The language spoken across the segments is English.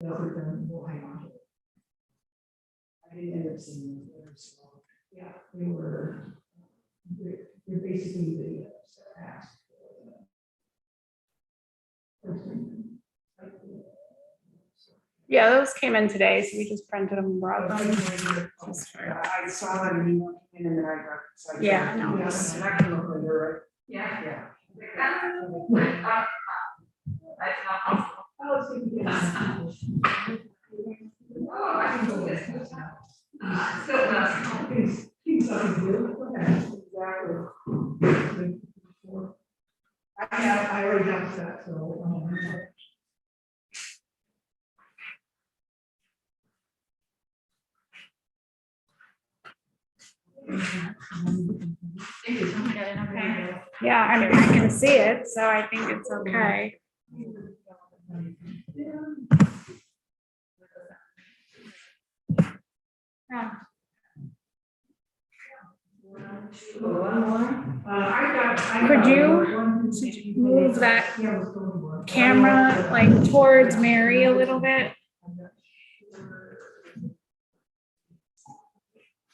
They'll we'll hang on to it. I didn't end up seeing those letters, so, yeah, they're basically the ask. Yeah, those came in today, so we just printed them and brought them. I saw that in email and then I got. excited. Yeah, I know. Yes, and I can look later, right? Yeah. Yeah. That's not possible. Oh, it's gonna be good. Oh, I can do this. Still not. Things I can do. Exactly. I already got that, so. Okay. Yeah, I mean, I can see it, so I think it's okay. Yeah. Could you move that camera like towards Mary a little bit?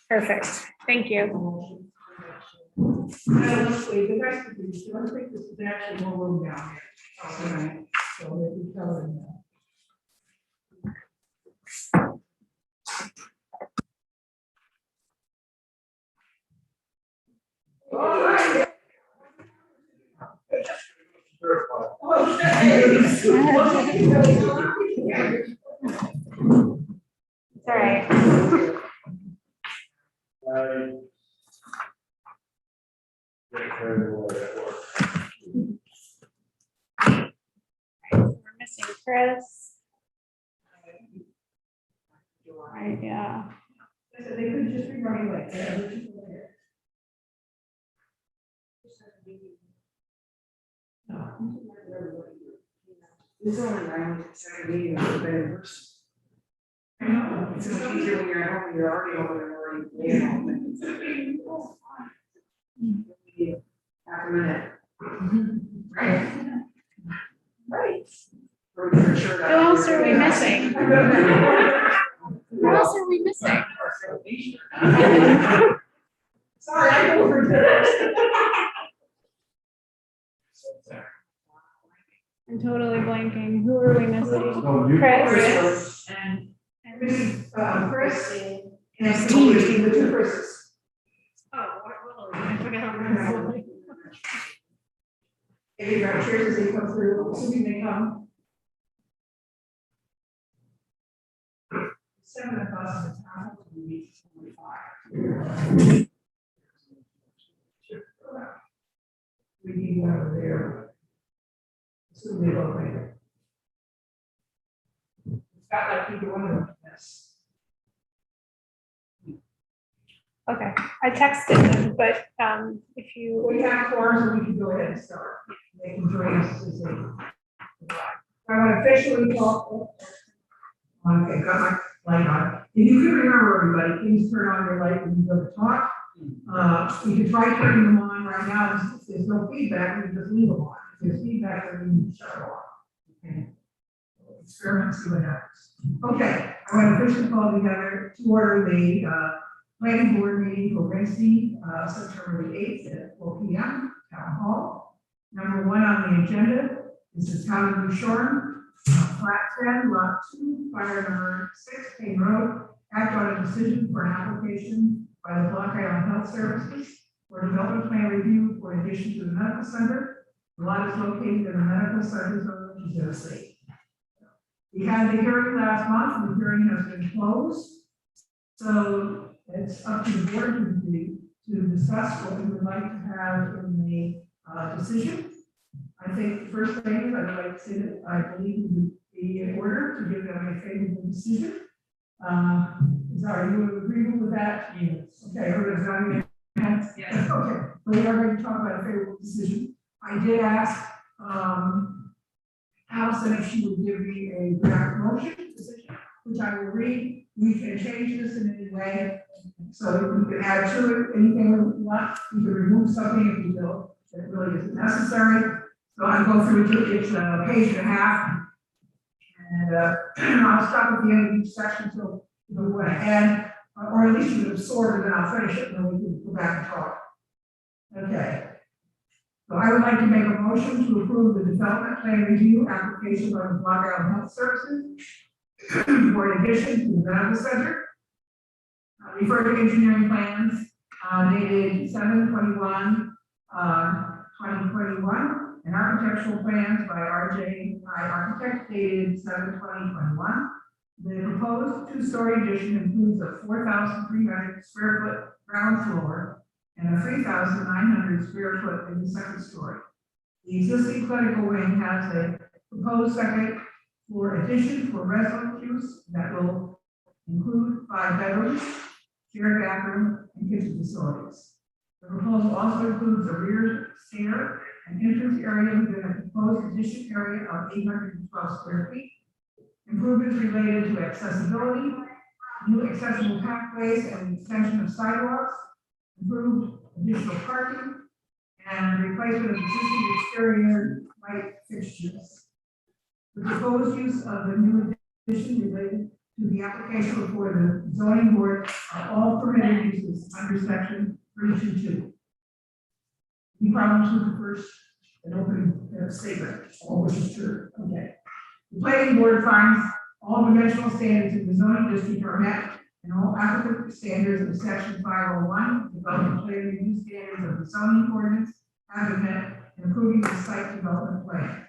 Perfect. Thank you. Honestly, the rest of these, I think this is actually more room down here. Tonight, so they can tell them that. All right. It's all right. We're missing Chris. Right, yeah. They could just be running like that. This is only around second meeting of the better person. I know, it's so easier when you're at home, you're already over there, already at home. Half a minute. Right. Right. Who else are we missing? Who else are we missing? Sorry, I overdid. I'm totally blanking. Who are we missing? Chris. And Chris and Steve. Steve, the two Chris's. Oh, I forgot her name. If you grab chairs as they come through, assuming they come. 7 of us in the town will be 45. We need one over there. Assuming they go later. It's got like people wondering this. Okay, I texted them, but if you, We have forms and we can go ahead and start. They can join us as they. I want to officially call. Okay, got my light on. If you can remember, everybody, please turn on your light when you go to talk. You can try turning them on right now. If there's no feedback, we can just leave them on. If there's feedback, then we can shut it off. Okay. Experiment, see what happens. Okay, I want to officially call together to order the planning board meeting for Wednesday, September the 8th at 4 p.m. Town Hall. Number 1 on the agenda is the town of New Shore, Flat 10, Lot 2, fire number 6, Payne Road. Act on a decision for an application by the Block Island Health Services for development plan review for addition to the medical center. The lot is located in the medical center zone, which is in the state. We had the hearing last month, and the hearing has been closed. So it's up to the board to discuss what we would like to have in the decision. I think the first thing is I'd like to say that I believe it would be in order to give them a favorable decision. Are you agreeable with that? Yes. Okay, everybody's nodding their heads? Yes. Okay, we are going to talk about a favorable decision. I did ask Allison if she would give me a draft motion decision, which I will read. We can change this in any way. So we can add to it anything we want. We can remove something if we feel that really isn't necessary. So I go through it, it's a page and a half. And, I'll stop at the end of each section till we want to add, or at least you can absorb it, and I'll finish it, and then we can go back and talk. Okay. So I would like to make a motion to approve the development plan review application by the Block Island Health Services for addition to the medical center. Refer to engineering plans, dated 7/21, 2021, and architectural plans by RJ Architect dated 7/20/21. The proposed two-story addition includes a 4,300 square foot ground floor and a 3,900 square foot in the second story. The existing clinical wing has a proposed second floor addition for resident use that will include 5 bedrooms, shared bathroom, and kitchen facilities. The proposal also includes a rear stair and entrance area within a proposed addition area of 812 square feet. Improvements related to accessibility, new accessible pathways and extension of sidewalks, improved additional parking, and replacement of existing exterior light fixtures. The proposed use of the new addition related to the application before the zoning board are all permitted uses under section 322. Any problems with the first and opening statement, all which is true, okay. The planning board finds all dimensional standards in the zoning district are met and all applicable standards of section 501, development plan review standards of the zoning ordinance have been met in approving the site development plan.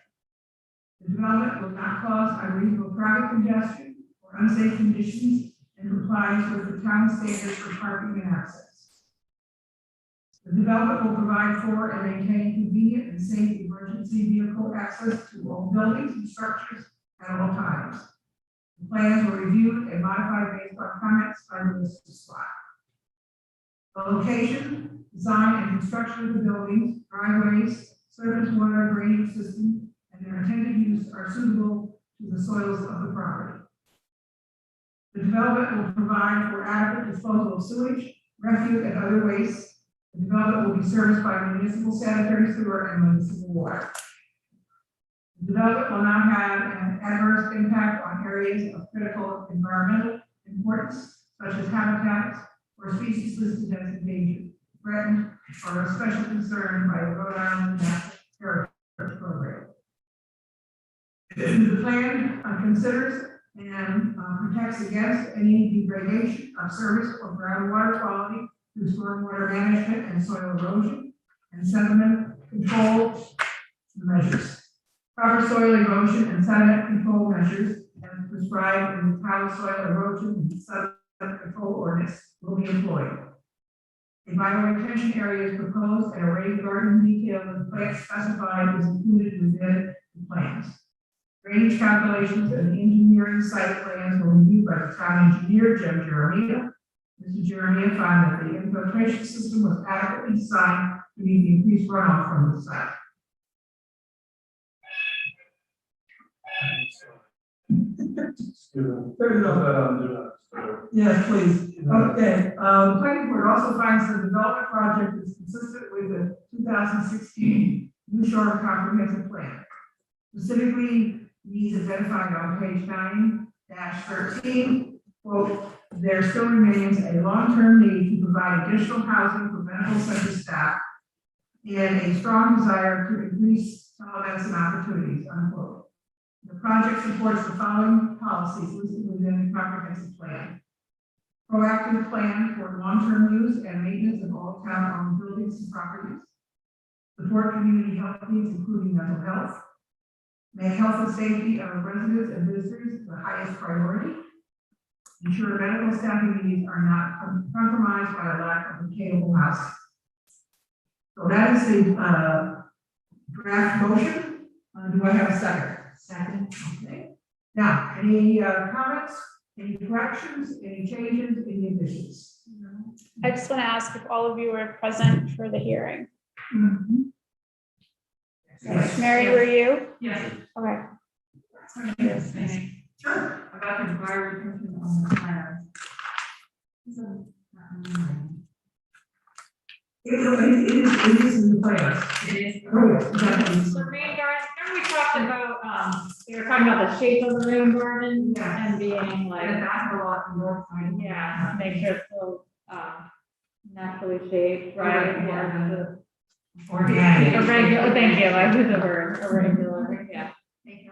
The development will not cause unreasonable traffic congestion or unsafe conditions and complies with the town standards for parking and access. The development will provide for and maintain convenient and safe emergency vehicle access to all buildings and structures at all times. The plans were reviewed and modified based on comments by the listed slide. The location, design, and construction of the buildings, driveways, surface water drainage system, and their intended use are suitable to the soils of the property. The development will provide for adequate disposal of sewage, refuse, and other waste. The development will be serviced by municipal sanitary sewer and municipal water. The development will not have an adverse impact on areas of critical environmental importance, such as habitats or species listed as endangered, threatened, or of special concern by the Rhode Island National Heritage Program. The plan considers and protects against any degradation of surface or groundwater quality through stormwater management and soil erosion and sediment control measures. Proper soil erosion and sediment control measures as prescribed in the town soil erosion and sediment control ordinance will be employed. A bioretention area is proposed and a raised garden detail with plants specified is included within the plans. Drainage calculations and the engineering site plans were reviewed by the town engineer, Jim Jeremia. Mr. Jeremia found that the infiltration system was adequately designed to meet the increased runoff from the site. Yes, please. Okay. The planning board also finds the development project is consistent with the 2016 New Shore Comprehensive Plan. Specifically, needs identified on page 9-13, quote, there still remains a long-term need to provide additional housing for medical center staff and a strong desire to increase telemedicine opportunities, unquote. The project supports the following policies listed within the comprehensive plan. Proactive plan for long-term use and maintenance of all town-owned buildings and properties. Support community health needs, including mental health. Make health and safety of residents and visitors the highest priority. Ensure medical staffing needs are not compromised by a lack of attainable housing. So that is the draft motion. Do I have a second? Second. Okay. Now, any comments, any corrections, any changes, any additions? I just want to ask if all of you were present for the hearing. Mm-hmm. Yes. Mary, were you? Yes. Okay. Sure. About the environment on the plan. It is in the plans. It is. Oh, yes, exactly. So remember we talked about, you were talking about the shape of the rain garden Yeah. and being And like, the back of the lot on the north side. yeah, make sure it's still, naturally shaped, right? Yeah. Or Organic. a regular, thank you, I was the word, a regular, yeah. Thank you.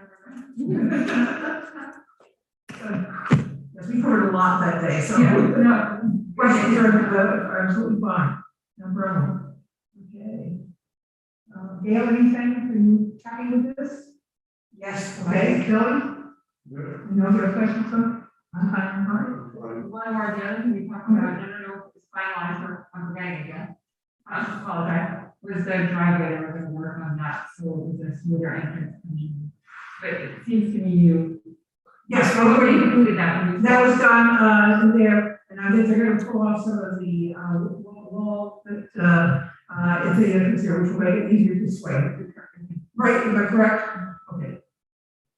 Yes, we heard a lot that day, so. Yeah, no. Questions are absolutely fine, no problem. Okay. Gail, anything, are you happy with this? Yes. Okay, Billy? No other questions, sir? I'm fine. One more thing, we talked about, I don't know if it's finalized or I'm forgetting again. I apologize, was the driveway, they were gonna work on that, so it was a smoother entrance. But it seems to me you Yes, already included that when you. that was done, in there, and I think they're gonna pull off some of the, wall that, if they interfere, which will make it easier to sway. Right, am I correct? Okay.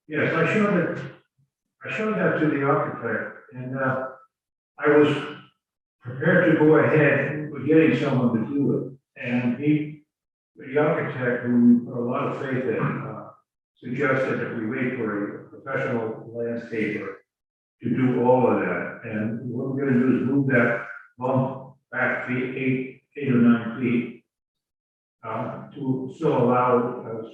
Yes, I showed that to the architect, and, I was prepared to go ahead with getting someone to do it. And the architect, who we put a lot of faith in, suggested that we wait for a professional landscaper to do all of that. And what we're gonna do is move that bump back eight or 9 feet, to still allow us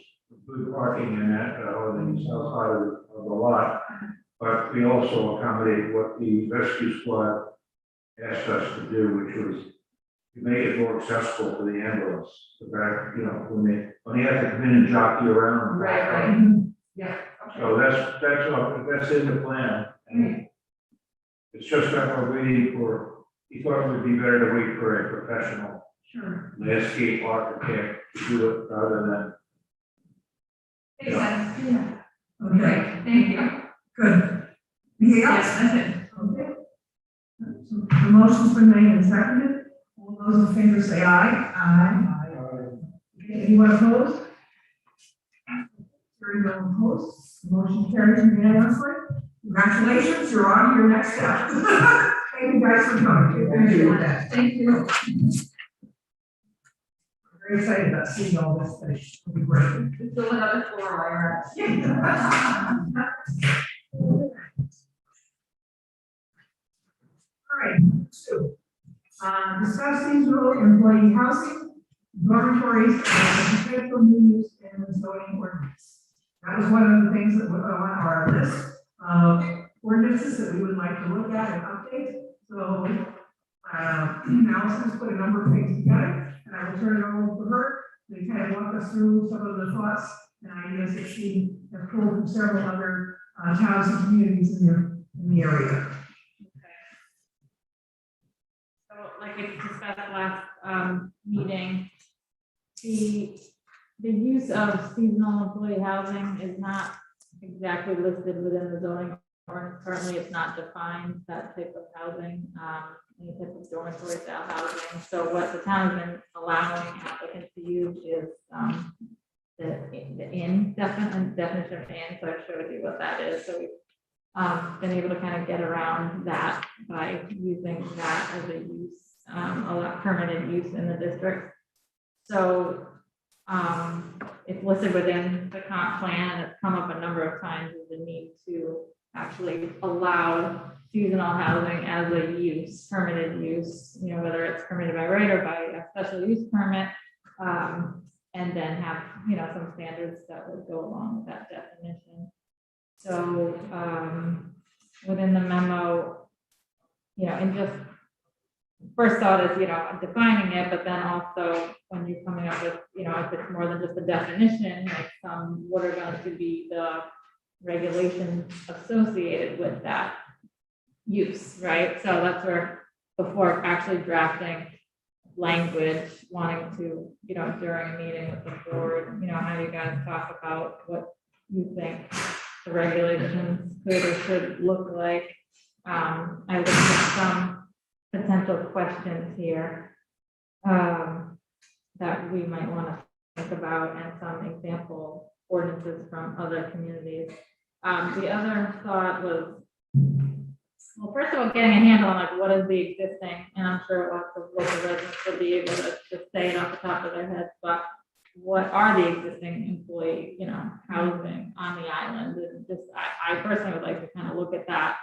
good parking in that, on the south side of the lot. But we also accommodate what the rescue squad asked us to do, which was to make it more accessible for the ambulance. The back, when they have to come in and jockey around. Right. Yeah. So that's in the plan. And it's just that we're waiting for, he thought it would be better to wait for a professional Sure. landscape architect to do it rather than. Makes sense, yeah. Okay, Great, thank you. good. Anything else? Yes, that's it. Okay. So the motion's been made and seconded. All those in favor say aye. Aye. Okay, anyone opposed? Hearing no opposed, the motion carries unanimously. Congratulations, you're on to your next step. Thank you guys for coming. Appreciate that. Thank you. Very excited about seeing all this finished. It'll be great. It's still another floor while you're at. All right, so, discuss seasonal employee housing, dormitories, and potential new use in the zoning ordinance. That was one of the things that were on our list of ordinances that we would like to look at and update. So, Allison's put a number of things together, and I will turn it over to her to kind of walk us through some of the thoughts and ideas that she has pulled from several other towns and communities in the area. So like we discussed last meeting, the use of seasonal employee housing is not exactly listed within the zoning ordinance. Currently, it's not defined, that type of housing, any type of dormitory style housing. So what the town has been allowing applicants to use is the inn definition of inn. So I showed you what that is. So we've been able to kind of get around that by using that as a use, a permanent use in the district. So it's listed within the comp plan, and it's come up a number of times as the need to actually allow seasonal housing as a use, permitted use, whether it's permitted by right or by a special use permit, and then have, some standards that would go along with that definition. So within the memo, and just first thought is, defining it, but then also when you're coming up with, if it's more than just a definition, like what are going to be the regulations associated with that use, right? So that's where, before actually drafting language, wanting to, during a meeting with the board, how you guys talk about what you think the regulations could or should look like. I looked at some potential questions here that we might want to think about, and some example ordinances from other communities. The other thought was, well, first of all, getting a handle on like what is the existing, and I'm sure lots of local residents will be able to just say it off the top of their heads, but what are the existing employee, housing on the island? And just, I personally would like to kind of look at that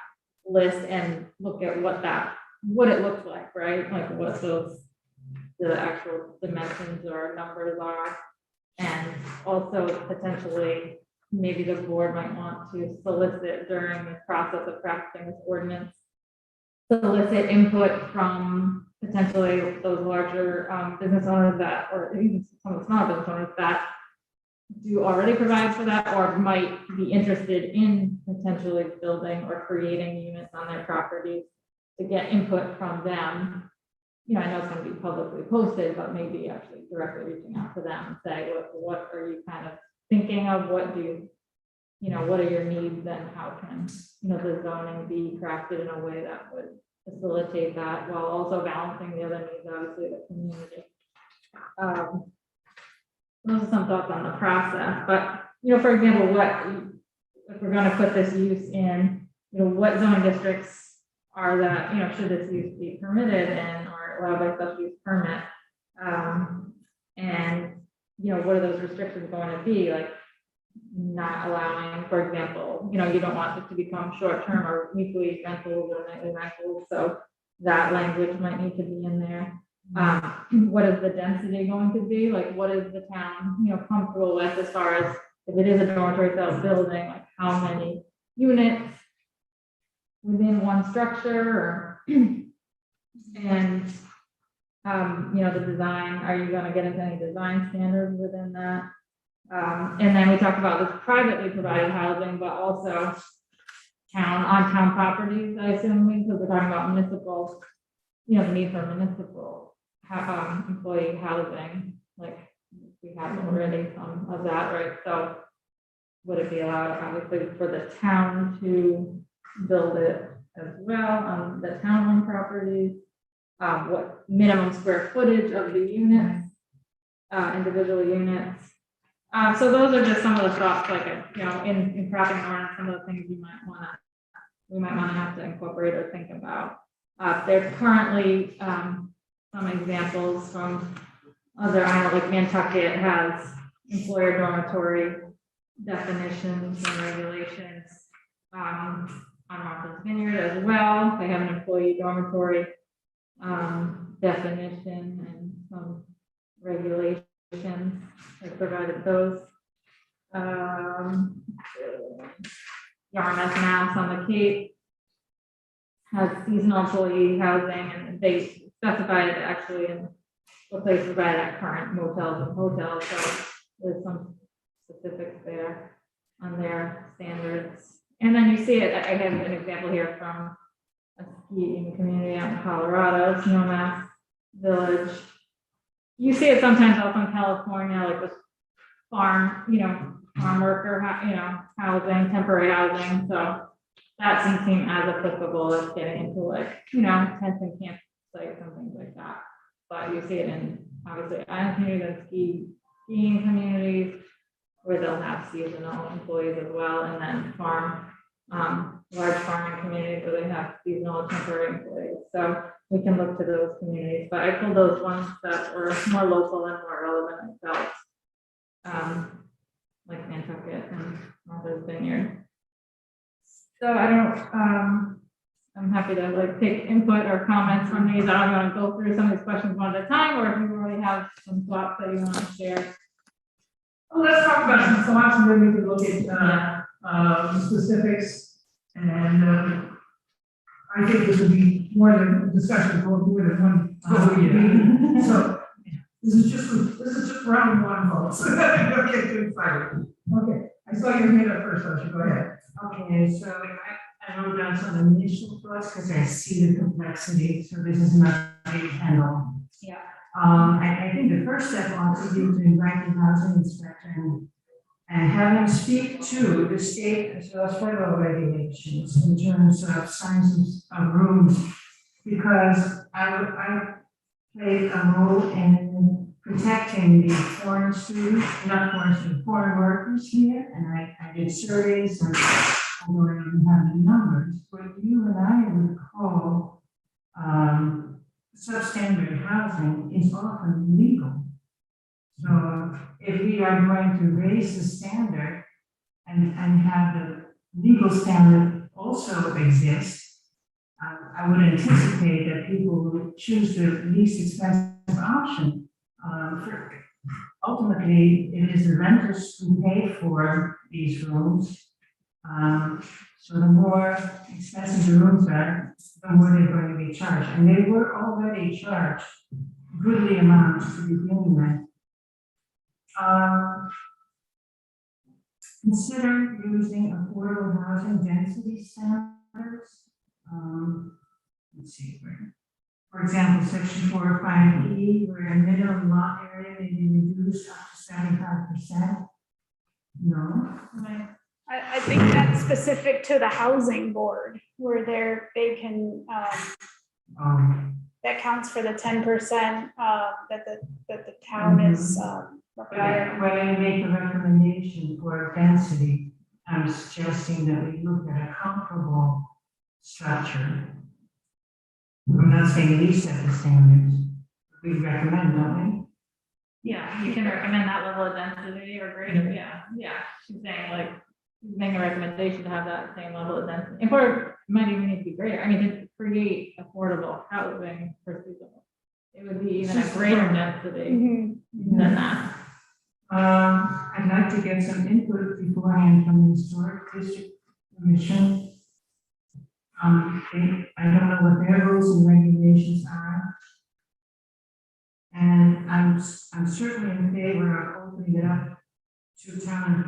list and look at what it looks like, right? Like what the actual dimensions or numbers are. And also potentially, maybe the board might want to solicit during the process of crafting this ordinance, solicit input from potentially those larger business owners that, or even some of the smaller business owners that do already provide for that, or might be interested in potentially building or creating units on their properties, to get input from them. I know it's gonna be publicly posted, but maybe actually directly reaching out to them and say, what are you kind of thinking of? What do you, what are your needs, and how can, the zoning be crafted in a way that would facilitate that, while also balancing the other needs, obviously, of the community. Those are some thoughts on the process, but, for example, if we're gonna put this use in, what zoning districts are the, should this use be permitted in, or allowed by special use permit? And, what are those restrictions going to be, like not allowing, for example, you don't want it to become short-term or weekly rentals or nightly rentals, so that language might need to be in there. What is the density going to be? Like, what is the town, comfortable with, as far as if it is a dormitory style building, like how many units within one structure, or and the design, are you going to get into any design standards within that? And then we talked about this privately provided housing, but also on town properties, I assume, because we're talking about municipal, the need for municipal employee housing, like we have already some of that, right? So would it be allowed, obviously, for the town to build it as well on the town-owned properties? What minimum square footage of the units, individual units? So those are just some of the thoughts, like, in crafting around some of the things we might want to have to incorporate or think about. There's currently some examples from other islands, like Nantucket has employer dormitory definitions and regulations. On Martha's Vineyard as well, they have an employee dormitory definition and some regulations. They provided those. Yarmouth, Mass on the Cape has seasonal employee housing, and they specified it actually in the place provided at current motels and hotels. So there's some specifics there on their standards. And then you see it, I have an example here from a skiing community out in Colorado, Snowmass Village. You see it sometimes also in California, like with farm, farm worker, housing, temporary housing. So that seems as applicable as getting into like, tents and campsites and things like that. But you see it in obviously island communities and skiing communities where they'll have seasonal employees as well, and then large farming communities where they have seasonal and temporary employees. So we can look to those communities, but I pulled those ones that were more local and more relevant, I felt, like Nantucket and Martha's Vineyard. So I'm happy to take input or comments from these. I don't want to go through some of these questions one at a time, or if you already have some thoughts that you want to share. Well, let's talk about some thoughts, and then we can look at specifics. And I think this would be more than a discussion for more than one meeting. So this is just round one, folks. Don't get too excited. Okay, I saw your hand up first, so go ahead. Okay, so I wrote down some initial thoughts because I see the complexity, so this is not a handle. Yeah. I think the first step ought to be to invite the housing inspector and have him speak to the state as well as federal regulations in terms of sizes of rooms, because I played a role in protecting the foreign students, not foreign students, foreign workers here, and I did surveys, and I don't even have the numbers, but you and I recall substandard housing is often illegal. So if we are going to raise the standard and have the legal standard also exist, I would anticipate that people will choose the least expensive option. Ultimately, it is the renters who pay for these rooms. So the more expensive the rooms are, the more they're going to be charged. And they were already charged goodly amounts to begin with. Consider using affordable housing density standards. Let's see, for example, section 405E, where a minimum lot area may be reduced up to 75%. No. I think that's specific to the housing board, where they can, that counts for the 10%, that the town is, required. When I make a recommendation for density, I'm suggesting that we look at a comparable structure. I'm not saying we set the standards, we recommend, don't Yeah, you can recommend that level of density or greater, yeah, she's saying like, make a recommendation to have that same level of density, or it might even need to be greater, I mean, to create affordable housing for people. It would be even a greater density Mhm. than that. I'd like to get some input beforehand from the historic district commission. I don't know what their rules and regulations are. And I'm certainly in favor of opening it up to town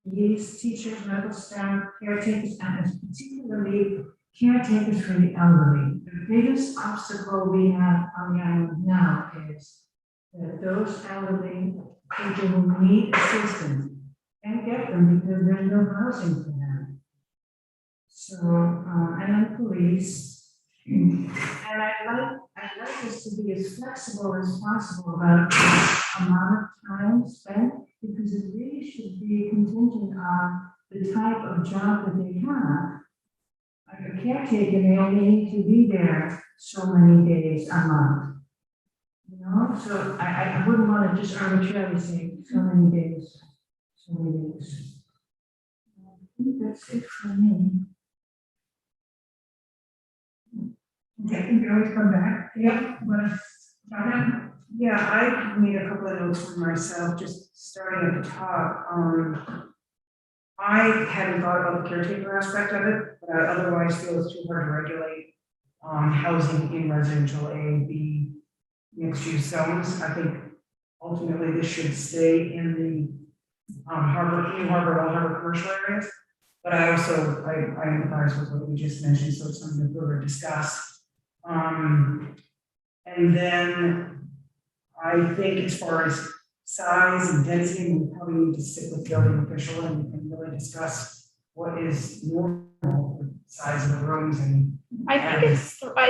employees, teachers, medical staff, caretakers, and particularly caretakers for the elderly. The biggest obstacle we have on the island now is that those elderly people who need assistance can't get them because there's no housing for them. So, and then police, and I'd like us to be as flexible as possible about the amount of time spent, because it really should be contingent on the type of job that they have. Like a caretaker, they only need to be there so many days a month. You know, so I wouldn't want to just arbitrarily say so many days, so many days. I think that's it for me. Okay, you can always come back. Yep, Yeah, I made a couple of notes for myself, just starting at the top. I hadn't thought about the caretaker aspect of it, but I otherwise feel it's too hard to regulate housing in residential A, B, mixed use zones. I think ultimately this should stay in the harbor, New Harbor, Old Harbor commercial areas. But I also, I empathize with what we just mentioned, so it's something to further discuss. And then I think as far as size and density, we probably need to sit with building official and really discuss what is normal for size of the rooms and. I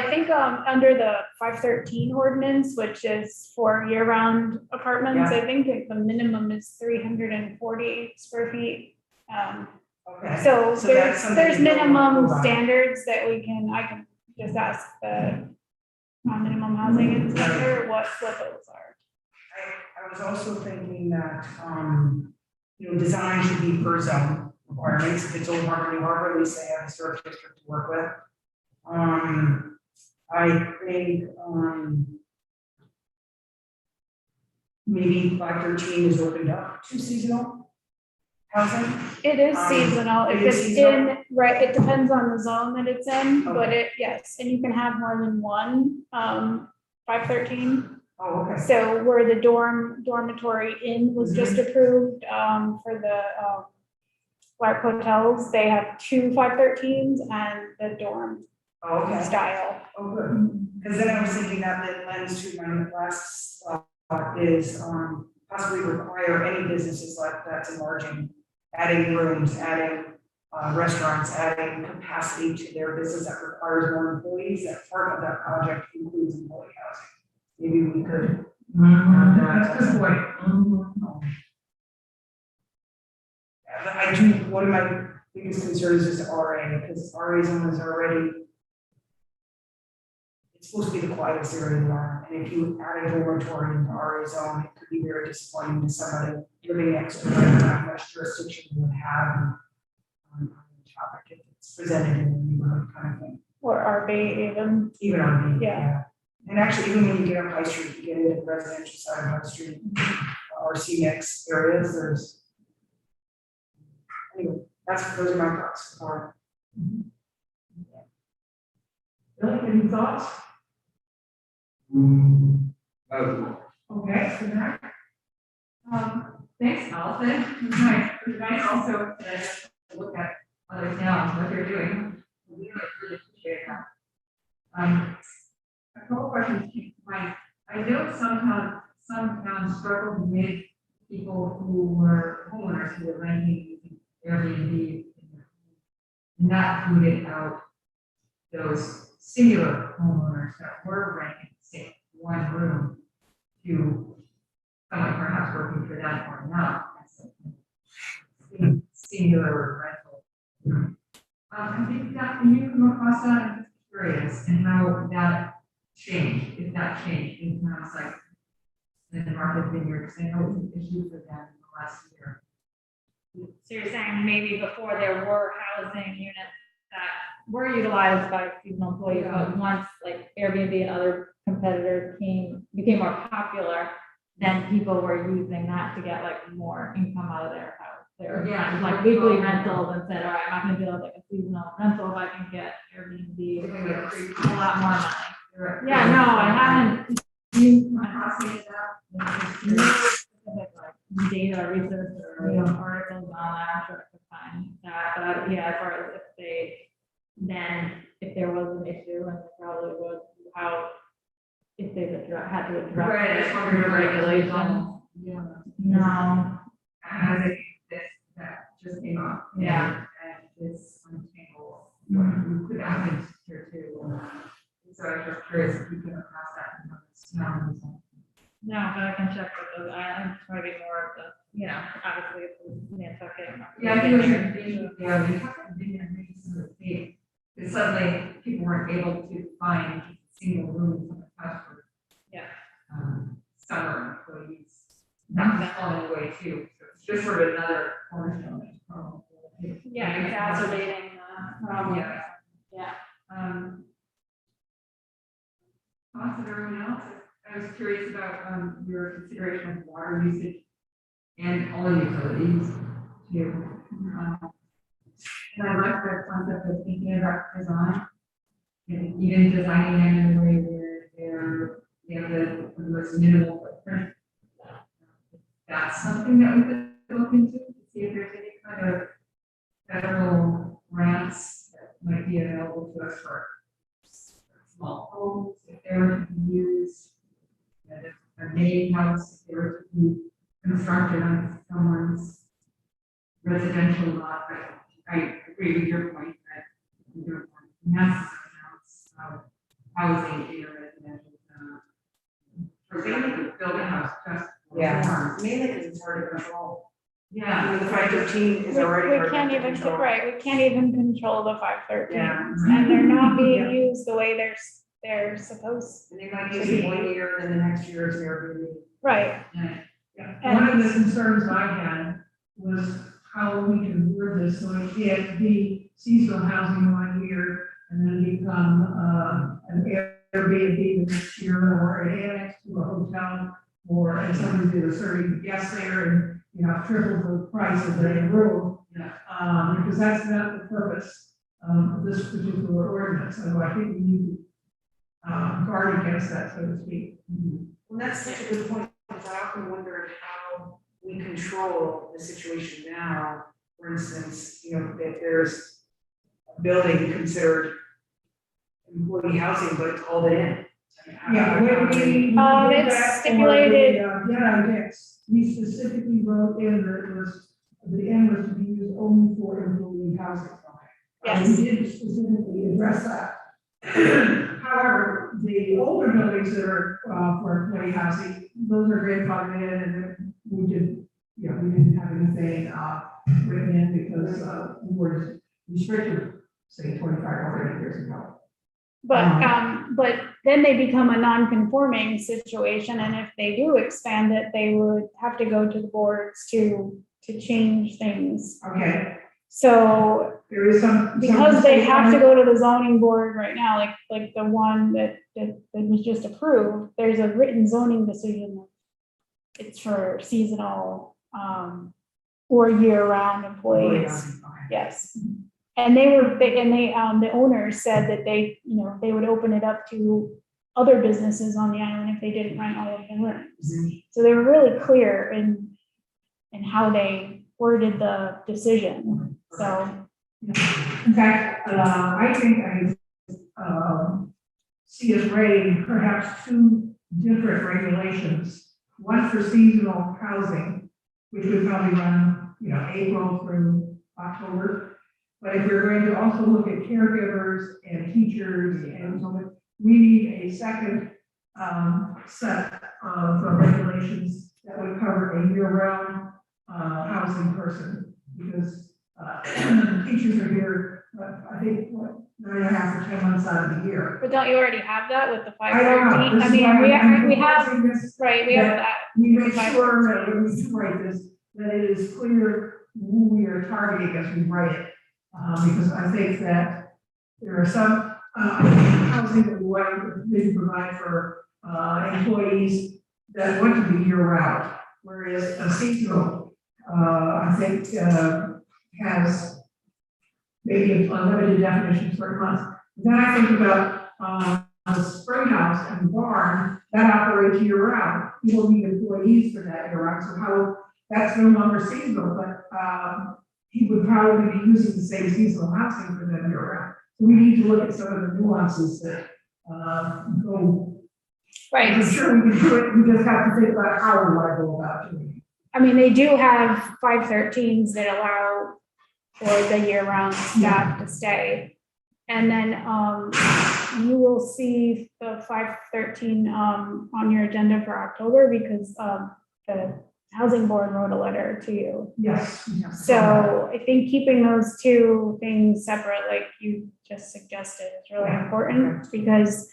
think under the 513 ordinance, which is for year-round apartments, I think the minimum is 340 square feet. Okay. So So that's something there's you don't wanna minimum go by. standards that I can just ask the minimum housing inspector what those are. I was also thinking that, design should be per zone requirements. If it's Old Harbor, New Harbor, at least they have a historic district to work with. I think, maybe 513 is opened up to seasonal housing. It is Um, seasonal, if it is it's seasonal? in, right, it depends on the zone that it's in, but Okay. yes, and you can have more than one, 513. Oh, okay. So where the dormitory inn was just approved, for the, Lark Hotels, they have 2 513s and the dorm Oh, okay. style. Oh, good. Because then I was thinking that lends to my last thought is, possibly require any businesses like that to enlarging, adding rooms, adding restaurants, adding capacity to their business that requires more employees. That part of that project includes employee housing. Maybe we could. That's a good point. Yeah, but I do, one of my biggest concerns is RA, because RA zone is already, it's supposed to be the quietest area in the land, and if you add a moratorium to RA zone, it could be very disappointing to somebody living next to it, and how much jurisdiction you would have on the topic if it's presented in the neighborhood kind of thing. Or RB even. Even on the, Yeah. yeah. And actually, even when you get on High Street, you get into the residential side of High Street, or CX areas, there's. Anyway, those are my thoughts for. Billy, any thoughts? Okay, good night. Thanks, Allison. It was nice also to look at other towns, what they're doing. We really appreciate that. A couple of questions keep in mind. I know some towns struggle with people who were homeowners who were renting Airbnb and not booted out those singular homeowners that were renting, say, one room to someone perhaps working for them or not. Singular rental. I think that when you come across that, I'm just curious and how that changed, if that changed in terms like in the market vineyards, I know it's an issue for them in the last year. So you're saying maybe before there were housing units that were utilized by seasonal employees, but once like Airbnb and other competitors became more popular, then people were using that to get like more income out of their house. Their like weekly rentals and said, all right, I'm not gonna do like a seasonal rental if I can get Airbnb a lot more money. Yeah, no, I haven't used my house like data research or articles on that, I'm sure I could find that, but yeah, as far as if there was an issue, and there probably was, how, if they had to address Right, it that's what through we're regulations. Yeah. No, As a, this, that just came up. Yeah. And this untangle, what could happen here too. So I was just curious if you came across that in other towns. no, but I can check with those, I'm probably more of the, obviously it's Nantucket. Yeah, I think it was in Virginia, yeah, we talked about Virginia and maybe some of the state. Because suddenly people weren't able to find single rooms on the couch for. Yeah. Summer employees, that's falling away too, so it's just sort of another cornerstone of the problem. Yeah, exacerbating the problem. Yeah. Thoughts of everyone else? I was curious about, your consideration of water usage and all utilities too. And I like the concept of thinking about design, and even designing them in a way where they have the most minimal footprint. That's something that we could look into, to see if there's any kind of federal grants that might be available to us for small homes, if they were to be used, a main house, if they were to be constructed on someone's residential lot. But I agree with your point that you don't want massive amounts of housing in a residential zone. For example, build a house just for farms. Mainly because it's hard to control. Yeah. The 513 is already We hard can't to even, control. right, we can't even control the 513s, Yeah. and they're not being used the way they're supposed, And they might use it 1 year, and then the next year it's an Airbnb. right. Yeah, one of the concerns I had was how we can word this, so it can't be seasonal housing 1 year and then become, an Airbnb the next year, or an annex to a hotel, or, and somebody did a serving guests there and, triple the price of the room. Yeah. Because that's not the purpose of this particular ordinance, so I think we need to, guard against that, so to speak. Well, that's such a good point, because I often wondered how we control the situation now. For instance, if there's a building considered employee housing, but it's called an inn. Yeah, when we. It's did that for stipulated- Yes, we specifically wrote in that it was, the inn was to be used only for employee housing. Yes. We did specifically address that. However, the older buildings that are, for employee housing, those are grandfathered in, and then we didn't have anything, written in because, we were restricted, say, 25 or 30 years ago. But then they become a non-conforming situation, and if they do expand it, they would have to go to the boards to change things. Okay, So there is some. because they have to go to the zoning board right now, like the one that was just approved, there's a written zoning decision. It's for seasonal, or year-round employees, yes. And the owners said that they would open it up to other businesses on the island if they didn't rent all of the rooms. So they were really clear in how they worded the decision, so. In fact, I think see us writing perhaps two different regulations. One for seasonal housing, which would probably run, April through October. But if we're going to also look at caregivers and teachers and so on, we need a second set of regulations that would cover a year-round housing person, because teachers are here, I think, 9.5 or 10 months out of the year. But don't you already have that with the I don't know. 513? This I is mean, why we I'm have, proposing this, right, we have that that. we make sure that when we do write this, that it is clear who we are targeting as we write it. Because I think that there are some housing that we want to provide for employees that want to be year-round, whereas a seasonal, I think, has maybe a limited definition for months. Then I think about the spring house and barn that operates year-round. People need employees for that year-round, so how that's no longer seasonal, but he would probably be using the same seasonal housing for them year-round. So we need to look at some of the nuances that go. Right. I'm sure we can do it, we just have to think about how we want to go about doing it. I mean, they do have 513s that allow for the year-round staff to stay. And then, you will see the 513, on your agenda for October, because, the housing board wrote a letter to you. Yes. So I think keeping those two things separate, like you just suggested, is really important, because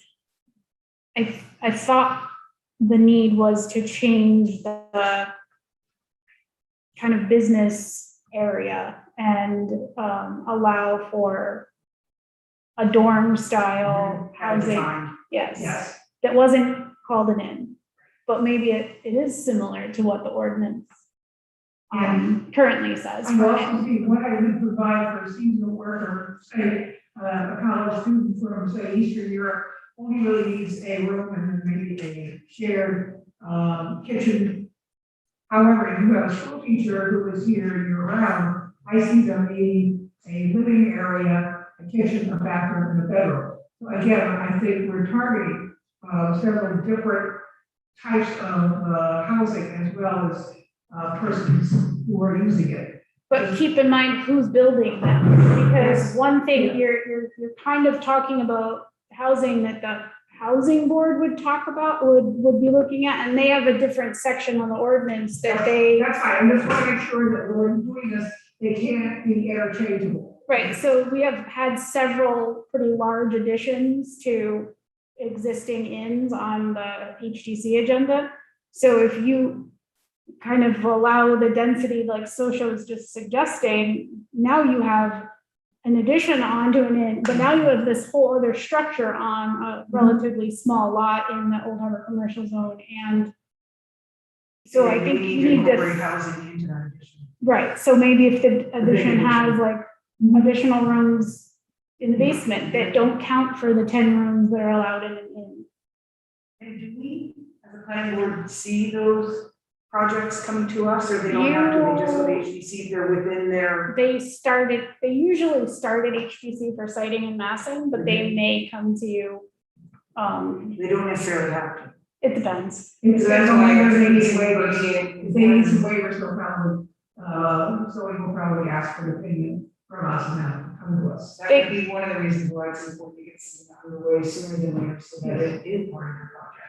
I thought the need was to change the kind of business area and allow for a dorm style housing. Yes, Yes. that wasn't called an inn, but maybe it is similar to what the ordinance currently says. And for also an inn. see what I would provide for a seasonal worker, say, a college student from, say, Eastern Europe, only really needs a room and then maybe a shared, kitchen. However, if you have a school teacher who is here year-round, I see them needing a living area, a kitchen, a bathroom, and a bedroom. So again, I think we're targeting, several different types of, housing as well as, persons who are using it. But keep in mind who's building them, because one thing, you're kind of talking about housing that the housing board would talk about, would be looking at, and they have a different section on the ordinance that they. That's fine, I just want to make sure that when we're doing this, they can't be interchangeable. Right, so we have had several pretty large additions to existing inns on the HDC agenda. So if you kind of allow the density like Socia was just suggesting, now you have an addition onto an inn, but now you have this whole other structure on a relatively small lot in the Old Harbor Commercial Zone, and so I think you need to. Housing into that addition. Right, so maybe if the addition has like additional rooms in the basement that don't count for the 10 rooms that are allowed in an inn. And do we, as a planning board, see those projects coming to us, or they don't have to, they just go to HDC, they're within their? They usually start at HDC for siting and massing, but they may come to you. They don't necessarily have to. It depends. If So they that's don't why need I any think waivers, if they need some waivers, they'll probably, so we will probably ask for an opinion from us and then come to us. That would be one of the reasons why it's important to get something out of the way sooner than later, so that it is part of your project.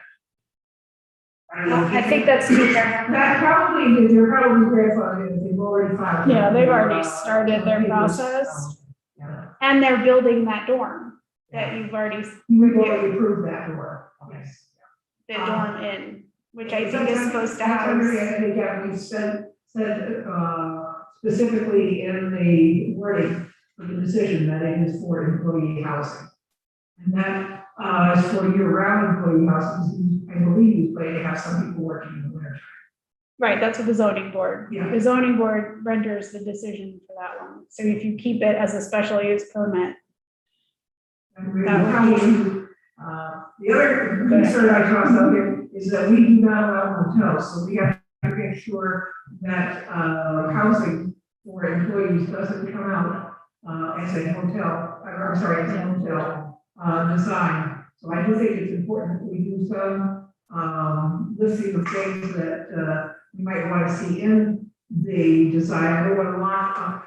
I don't know if you I think that's too fair. That probably, they're probably grandfathered if they've already filed. Yeah, they've already started their process. Yeah. And they're building that dorm. that you've already, We've already approved that door, yes. the dorm in, which I think is supposed to That's have. under, and again, we said, specifically in the wording of the decision that it is for employee housing. And that, is for year-round employee housing, I believe is going to have some people working in the winter. Right, that's what the zoning board, Yeah. the zoning board renders the decision for that one. So if you keep it as a special use permit, And we That would probably, the other concern I tossed out here is that we do not allow hotels, so we have to make sure that, housing for employees doesn't come out, as a hotel, or I'm sorry, as a hotel, design. So I do think it's important that we do some, listing of things that, you might want to see in the design. I don't want to lock up,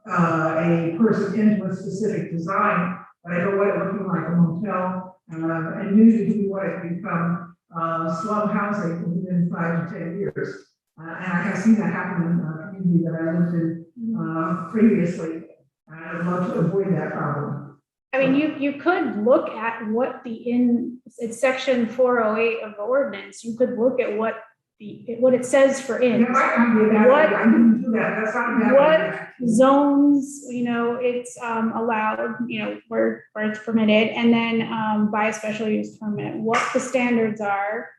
a person into a specific design, but I don't want it looking like a motel, and usually we want it to become, slum housing within 5 to 10 years. And I have seen that happen in the community that I lived in, previously. I'd love to avoid that problem. I mean, you could look at what it's section 408 of the ordinance. You could look at what it says for And it inns. might not be a bad What- idea. I didn't do that, that's not a bad What idea. zones, it's allowed, where it's permitted, and then by a special use permit, what the standards are.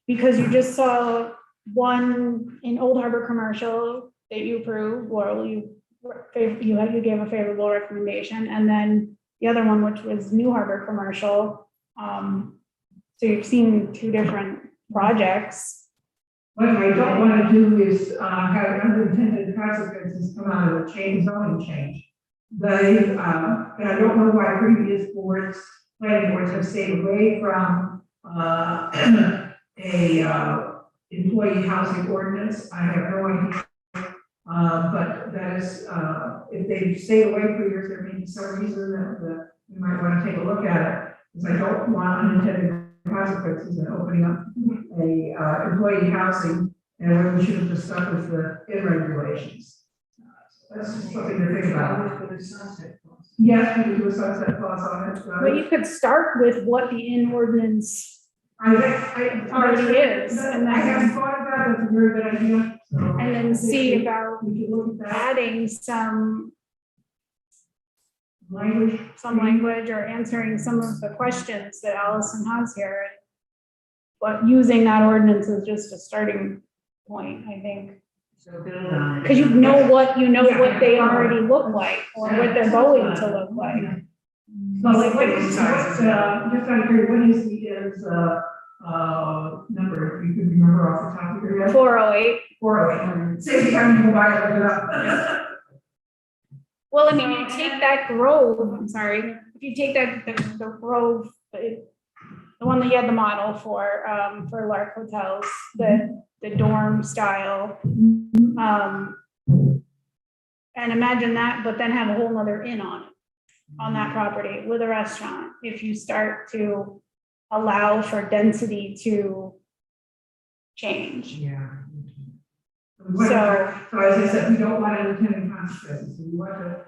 Because you just saw one in Old Harbor Commercial that you approved, or you gave a favorable recommendation, and then the other one, which was New Harbor Commercial. So you've seen two different projects. What I don't want to do is, have unintended consequences come out of a zoning change. And I don't know why previous planning boards have stayed away from, employee housing ordinance. I have no idea. But that is, if they've stayed away for years, there may be some reason that you might want to take a look at it. Because I don't want unintended consequences in opening up employee housing, and we should have just stuck with the in regulations. That's just something to think about. Yes, we can do a sunset clause on it. But you could start with what the in ordinance, Already is, and then- I haven't thought about it, that's a very good idea. So and then see about we can look at that adding some language. or answering some of the questions that Allison has here. But using that ordinance is just a starting point, I think. So build on it. Because you know what they already look like, or what they're going to look like. So like, what is, just out of curiosity, what is the number, if you can remember off the top of your head? 408. 408. Save you having to go by and look it up. Well, I mean, you take that grove, I'm sorry, if you take that, the grove, the one that you had the model for Lark Hotels, the dorm style. And imagine that, but then have a whole nother inn on that property with a restaurant. If you start to allow for density to change. Yeah. So- So as I said, we don't want unintended consequences, so we want to,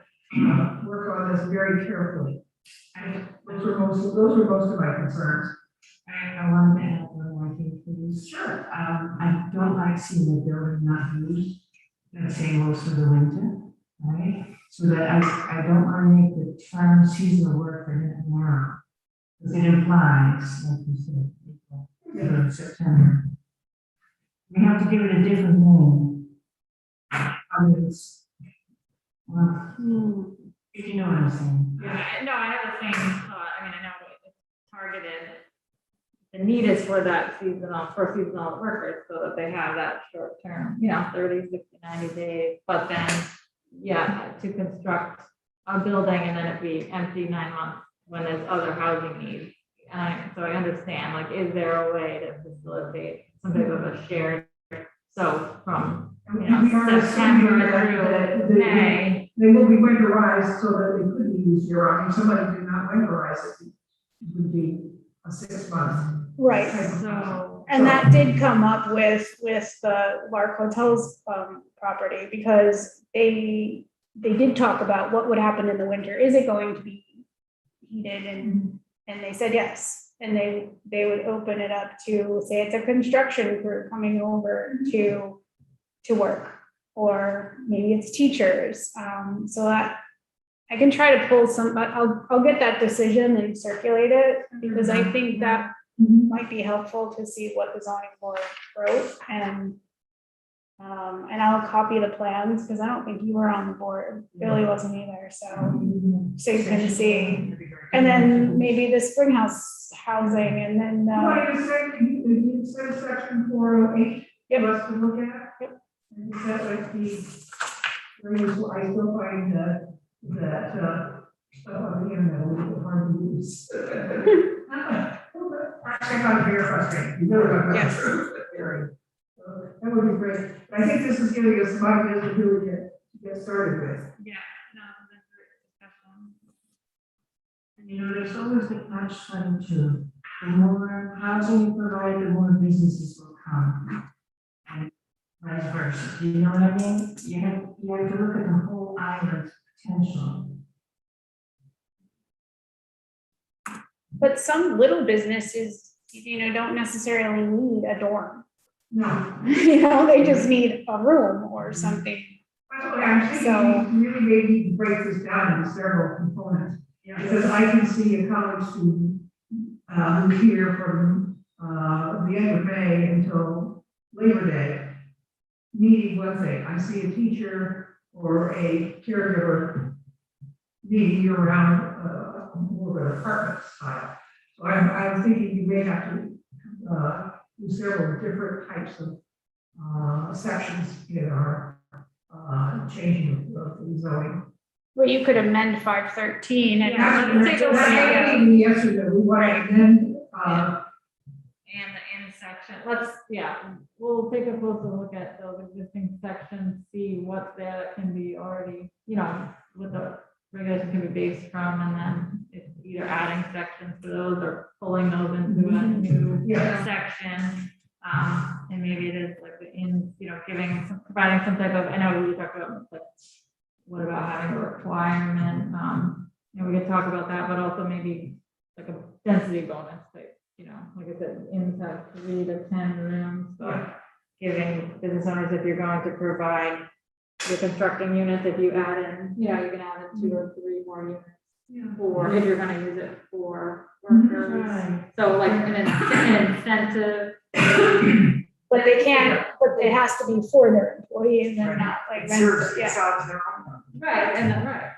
work on this very carefully. And those were most of my concerns. I want to add one more thing, please. Sure. I don't like seeing the building not used, let's say most of the winter, right? So that I don't want to make the term seasonal work for it narrow. Because it implies, like you said, April, September. We have to give it a different name. Well, if you know what I'm saying. Yeah, no, I have the same thought. I mean, I know it's targeted. The need is for seasonal workers, so that they have that short term, 30, 60, 90 days. But then, to construct a building and then it be empty 9 months when there's other housing needs. So I understand, like, is there a way to facilitate some type of a shared, so from, We are September assuming through May. they will be winterized so that they could be used year round. If somebody did not winterize it, it would be a 6 month. Right. So, And that did come up with the Lark Hotels property, because they did talk about what would happen in the winter. Is it going to be heated and they said yes. And they would open it up to, say it's a construction crew coming over to work, or maybe it's teachers. So that I can try to pull some, but I'll get that decision and circulate it, because I think that might be helpful to see what the zoning board wrote, and I'll copy the plans, because I don't think you were on the board, Billy wasn't either, so you can see. And then maybe the spring house housing, and then, What you said section 408 for us to look at? Yep. And is that like the, where I still find that stuff on the internet a little bit hard to use. I got very frustrating. You know what I'm Yes. very. That would be great. But I think this is giving us some ideas to do to get started with. Yeah, no, that's a great discussion. And there's always the catch-22. The more housing you provide, the more businesses will come. And vice versa. Do you know what I mean? You have to look at the whole island's potential. but some little businesses, don't necessarily need a dorm. No. They just need a room or something. That's what I'm thinking, we really may need to break this down into several components. Because I can see a college student, who's here from, the end of May until Labor Day, needing one thing. I see a teacher or a caregiver needing year-round, more of an apartment style. So I'm thinking you may have to, do several different types of, sections in our, changing of the zoning. Well, you could amend 513 and. Yeah, take a look That's at it. the yesterday, we want to then, And the end section, we'll take a closer look at those existing sections, see what that can be already, what the regulation can be based from, and then if either adding sections to those or pulling those into a new Yeah. section. And maybe it is like providing some type of, I know we talked about like, what about having a requirement, we could talk about that, but also maybe like a density bonus type, like I said, inside 3 to 10 rooms, but giving business owners, if you're going to provide your constructing units, if you add in, you can add in 2 or 3 more units. Or if you're gonna use it for workers, Right. so like an incentive. But they can't, but it has to be for their employees and not like. Right, and then, right.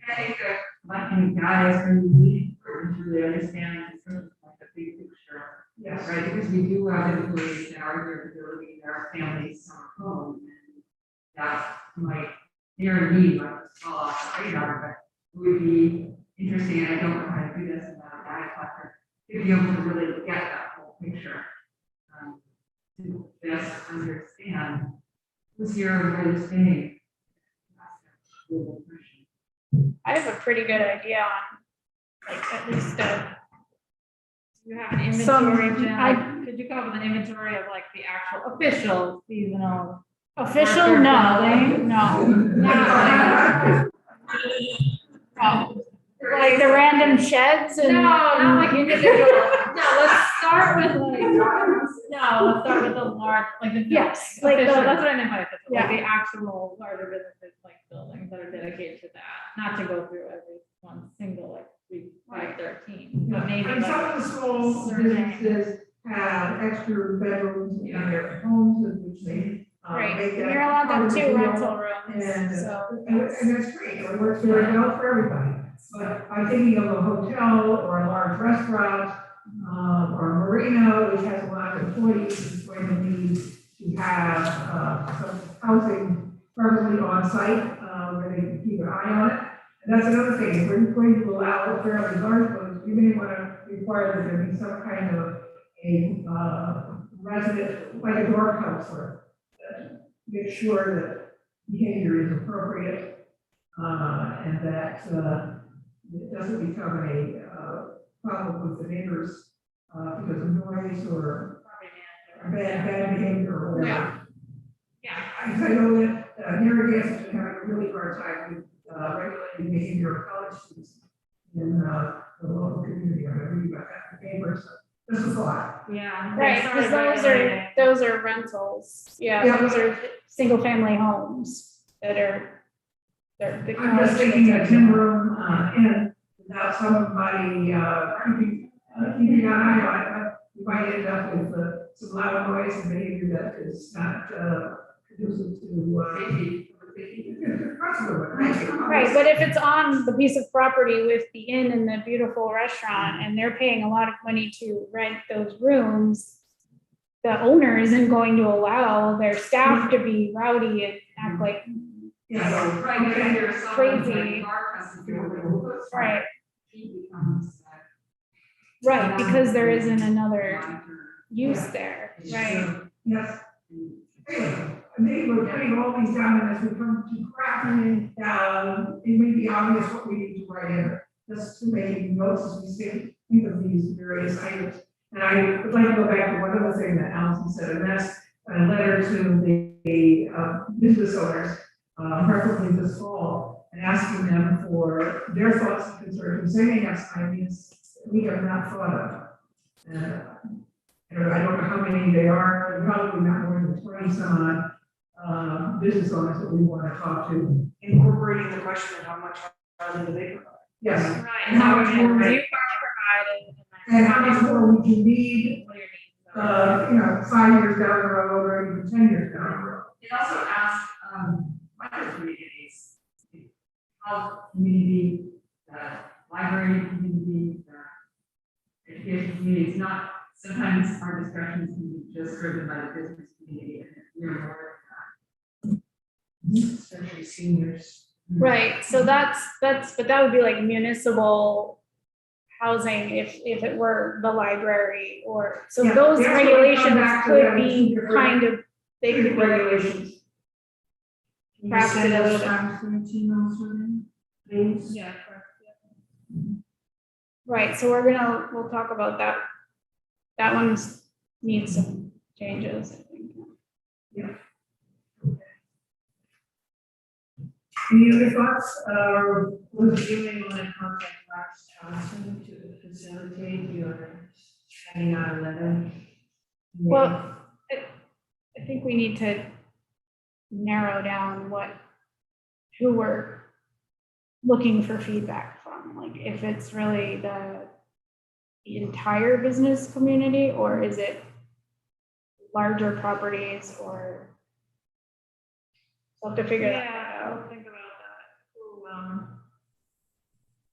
I think that, like, any guys are really important to really understand sort of like the big picture. yes. Right, because we do have employees that are their ability, their families are home, and that might, their need, like, fall off the radar, but it would be interesting, and I don't know how to do this without a data collector, to be able to really get that whole picture. To best understand who's here and where this being. I have a pretty good idea on, like, at least, You have an Some- inventory, Jen, I- like, could you come up with an inventory of like the actual official seasonal? official, Worker no, building. no. Like the random sheds and. No, not like individual, no, let's start with the large, like the. Yes, like the- official, that's what I meant by official, like Yeah. the actual larger businesses, like buildings that are dedicated to that, not to go through every one single, like 513, but maybe And some like. of the small businesses have extra bedrooms in their homes, in which they. Right, make and that you're allowed to have part of 2 the deal. rental rooms, And, so. and that's great, it works very well for everybody. But I'm thinking of a hotel or a large restaurant, or a marina, which has a lot of employees, is going to need to have, some housing permanently on site, where they can keep an eye on it. And that's another thing, if we're going to allow fairly large ones, we may want to require that there be some kind of a, resident, like a door counselor, make sure that behavior is appropriate, and that, it doesn't become a, problem with the neighbors, because of noise or bad behavior or whatever. Yeah. I know that, Narragansett is having a really hard time with, regulating behavior of college students. in, the local community, I read about that in the papers, just a thought. Yeah. Right, because those are rentals, yeah, Yeah. those are single family homes that are. They're. I'm just thinking a timber room, in, without somebody, keeping an eye on it, you might end up with, some loud noise and behavior that is not, conducive to, Safety. Right, but if it's on the piece of property with the inn and the beautiful restaurant, and they're paying a lot of money to rent those rooms, the owner isn't going to allow their staff to be rowdy and act like, Yeah, Right, but if there's someone Crazy. like bar customer. right, He becomes. right, because there isn't another monitor. use there, right? yes. Maybe we're putting all these down, and as we come to craft, it may be obvious what we need to write in, just to make notes as we think of these various items. And I would like to go back to one other thing that Allison said, and that's a letter to the business owners, preferably this fall, and asking them for their thoughts and concerns, sending us ideas that we have not thought of. And I don't know how many they are, probably not more than 20 some odd, business owners that we want to talk to. Incorporating the question of how much housing do they provide? Yes, Right. and how much more, You we- provided. and how much more we can need, What are your needs are. 5 years down the road or even 10 years down the road. It also asks, other communities, health community, library community, education communities, not, sometimes our discussions can be just driven by the business community and we're more. Especially seniors. Right, so but that would be like municipal housing if it were the library or, so Yeah, those that's what we come regulations back to, could that be is kind of, they could be Regulations. Can you Crafted send a us little bit. times 17 also then, please? Yeah. Right, so we'll talk about that. That one's needs some changes, I think. Any other thoughts? Would you may want to contact Max Thompson to facilitate your sending out a letter? Well, I think we need to narrow down who we're looking for feedback from, like if it's really the entire business community, or is it larger properties, or we'll have to figure that out. I'll think about that.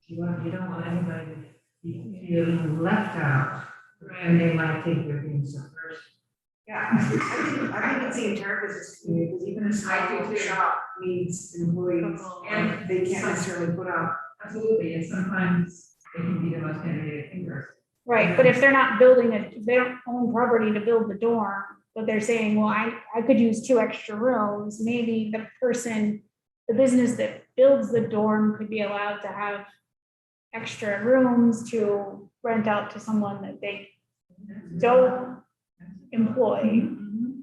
You don't want anybody to be feeling left out, and they might think they're being subversive. Yeah, I think it's the entire business community, because even a I do small too. shop needs employees, and they can't necessarily put out. Absolutely, and sometimes they can be the most innovative thinkers. Right, but if they're not building if they don't own property to build the dorm, but they're saying, well, I could use 2 extra rooms, maybe the business that builds the dorm could be allowed to have extra rooms to rent out to someone that they don't employ,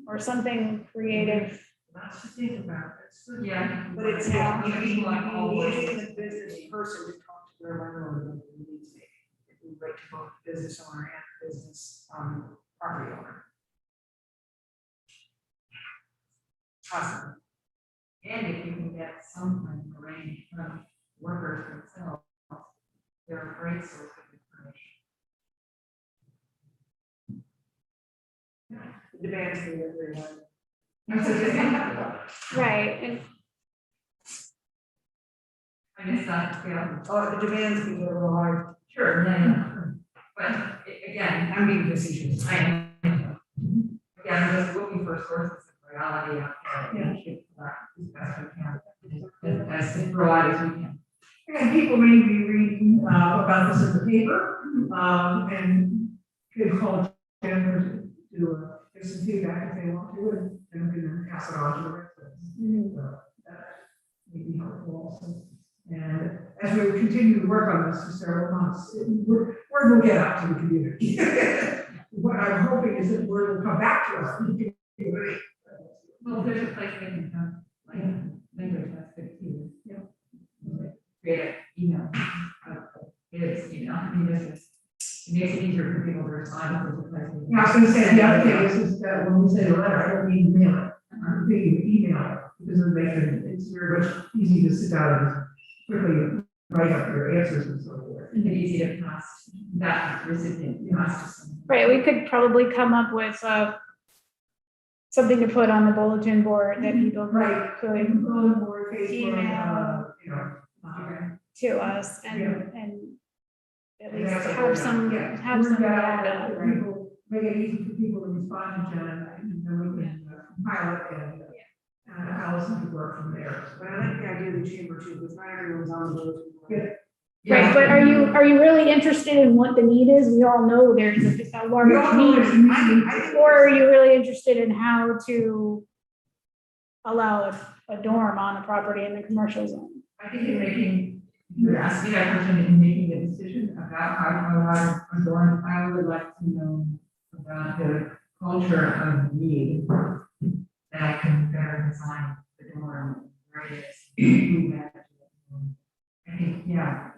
or something creative. Lots to think about, that's good. Yeah. But it's, Yeah. you engaging the business person to talk to their landlord about the needs they, if we write to both business owner and business, property owner. Awesome. And if you can get some kind of arranged from workers themselves, they're a great source of information. The demands for everyone. That's a good thing. Right, and I guess that, yeah, Oh, the demands can get a little hard. sure, yeah. But again, I'm being facetious. I, again, I'm just looking for sources of reality out there. And keep that as best we can, as broad as we can. And people may be reading, about this in the paper, and could call Jen to give some feedback if they want to, and then we can pass it on to the residents. So that may be helpful also. And as we continue to work on this for several months, word will get out to the community. What I'm hoping is that word will come back to us. Well, there's a place they can come, like, language, that's good too. Yeah. Create an email, know, I mean, this is, it makes it easier for people to respond to the places. Yeah, I was gonna say, the other thing is that when we say a letter, I don't mean mail it, I'm thinking email it, because it makes it's very much easy to sit down and quickly write up your answers and so forth. Make it easy to pass that recipient, pass to someone. Right, we could probably come up with, something to put on the bulletin board that people Right. could Bulletin board, Facebook, Email. you know. Okay. to us Yeah. and at And least that's what have we're some, doing. Yeah. have some Word out, data. for people, make it easy for people to respond to Jen, and then we can compile it and Allison can work from there. But I like the idea of the chamber too, because not everyone's on the bulletin board. Right, but are you really interested in what the need is? We all know there's a We all know large there's a need. need. Or are you really interested in how to allow a dorm on a property in the commercial zone? I think in making, you asked me that question, in making the decision about how I'm going, I would like to know about the culture of need that I can better design the dorm, where it is. I think, yeah.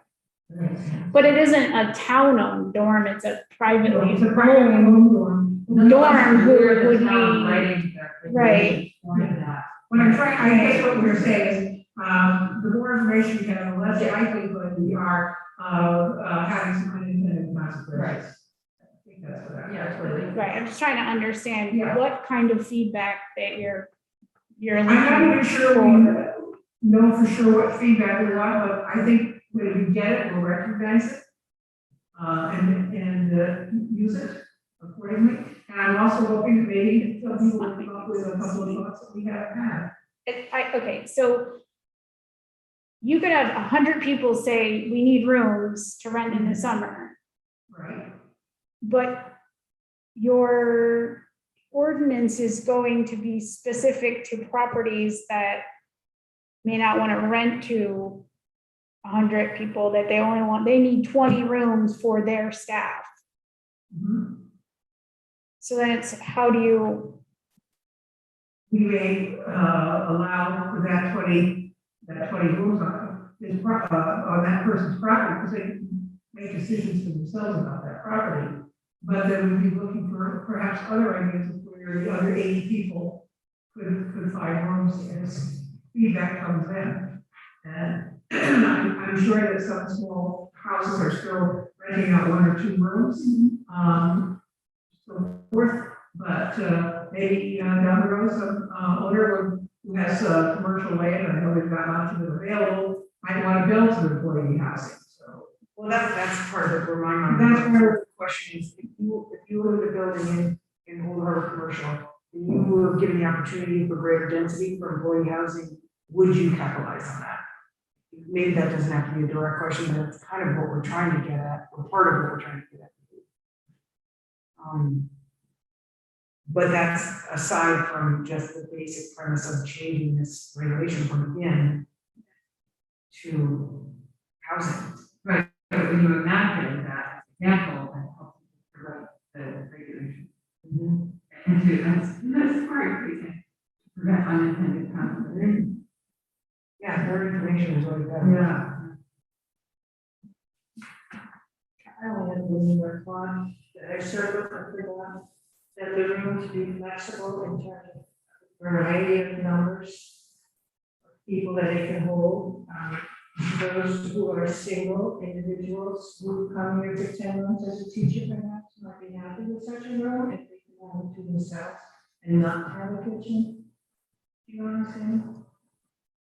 that makes sense. But it isn't a town-owned dorm, it's a privately It's a private owned home dorm. dorm who We're the would town be, writing the right. for that. What I'm trying, I guess what we're saying is, the more information you have, the less likelihood we are of, having some unintended consequences. I think that's what I. Yeah, it's really. right, I'm just trying to understand Yeah. what kind of feedback that you're I'm not even looking sure for. we know for sure what feedback we want, but I think when we get it, we'll recognize it. And use it accordingly. And I'm also hoping that maybe some people will come up with a couple of thoughts that we haven't had. Okay, so you could have 100 people say, we need rooms to rent in the summer, Right. but your ordinance is going to be specific to properties that may not want to rent to 100 people, that they need 20 rooms for their staff. Mhm. So then it's, how do you, We may, allow for that 20 rooms on that person's property, because they can make decisions for themselves about that property. But then we'd be looking for perhaps other ideas of where the other 80 people could find rooms as feedback comes in. And I'm sure that some small houses are still renting out 1 or 2 rooms. So forth, but maybe down the road, some owner who has commercial land, I know they've got lots of it available, might want to build some employee housing, so. Well, that's part of it, where my mind. That's where- The question is, if you were the building in Old Harbor Commercial, and you were given the opportunity for greater density for employee housing, would you capitalize on that? Maybe that doesn't have to be a direct question, but it's kind of what we're trying to get at, or part of what we're trying to get at. But that's aside from just the basic premise of changing this regulation from within to housing. But when you imagine that example, that helps you write the regulation. And that's smart, we can prevent unintended consequences. Yeah, more information is always better. Yeah. I only had one more thought, that I started with, I forgot, that the room to be flexible in terms of variety of numbers of people that it can hold. Those who are single individuals who come here for 10 months as a teacher perhaps might be happy with such a room if they can have it to themselves and not have a kitchen. Do you know what I'm saying?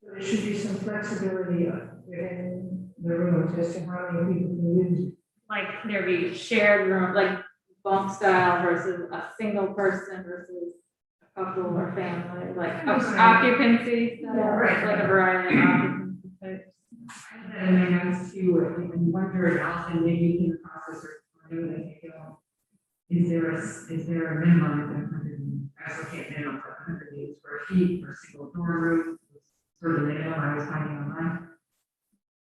So there should be some flexibility within the room as to how many people can use it. like there be shared room, like bunk style versus a single person versus a couple or family, like occupancy, style, Yeah, right. like a variety of occupancy types. And I noticed too, and wondered also, maybe in the process or doing it, you know, is there a minimum of 100, applicant minimum of 100 square feet for a single dorm room? Sort of the minimum I was finding online.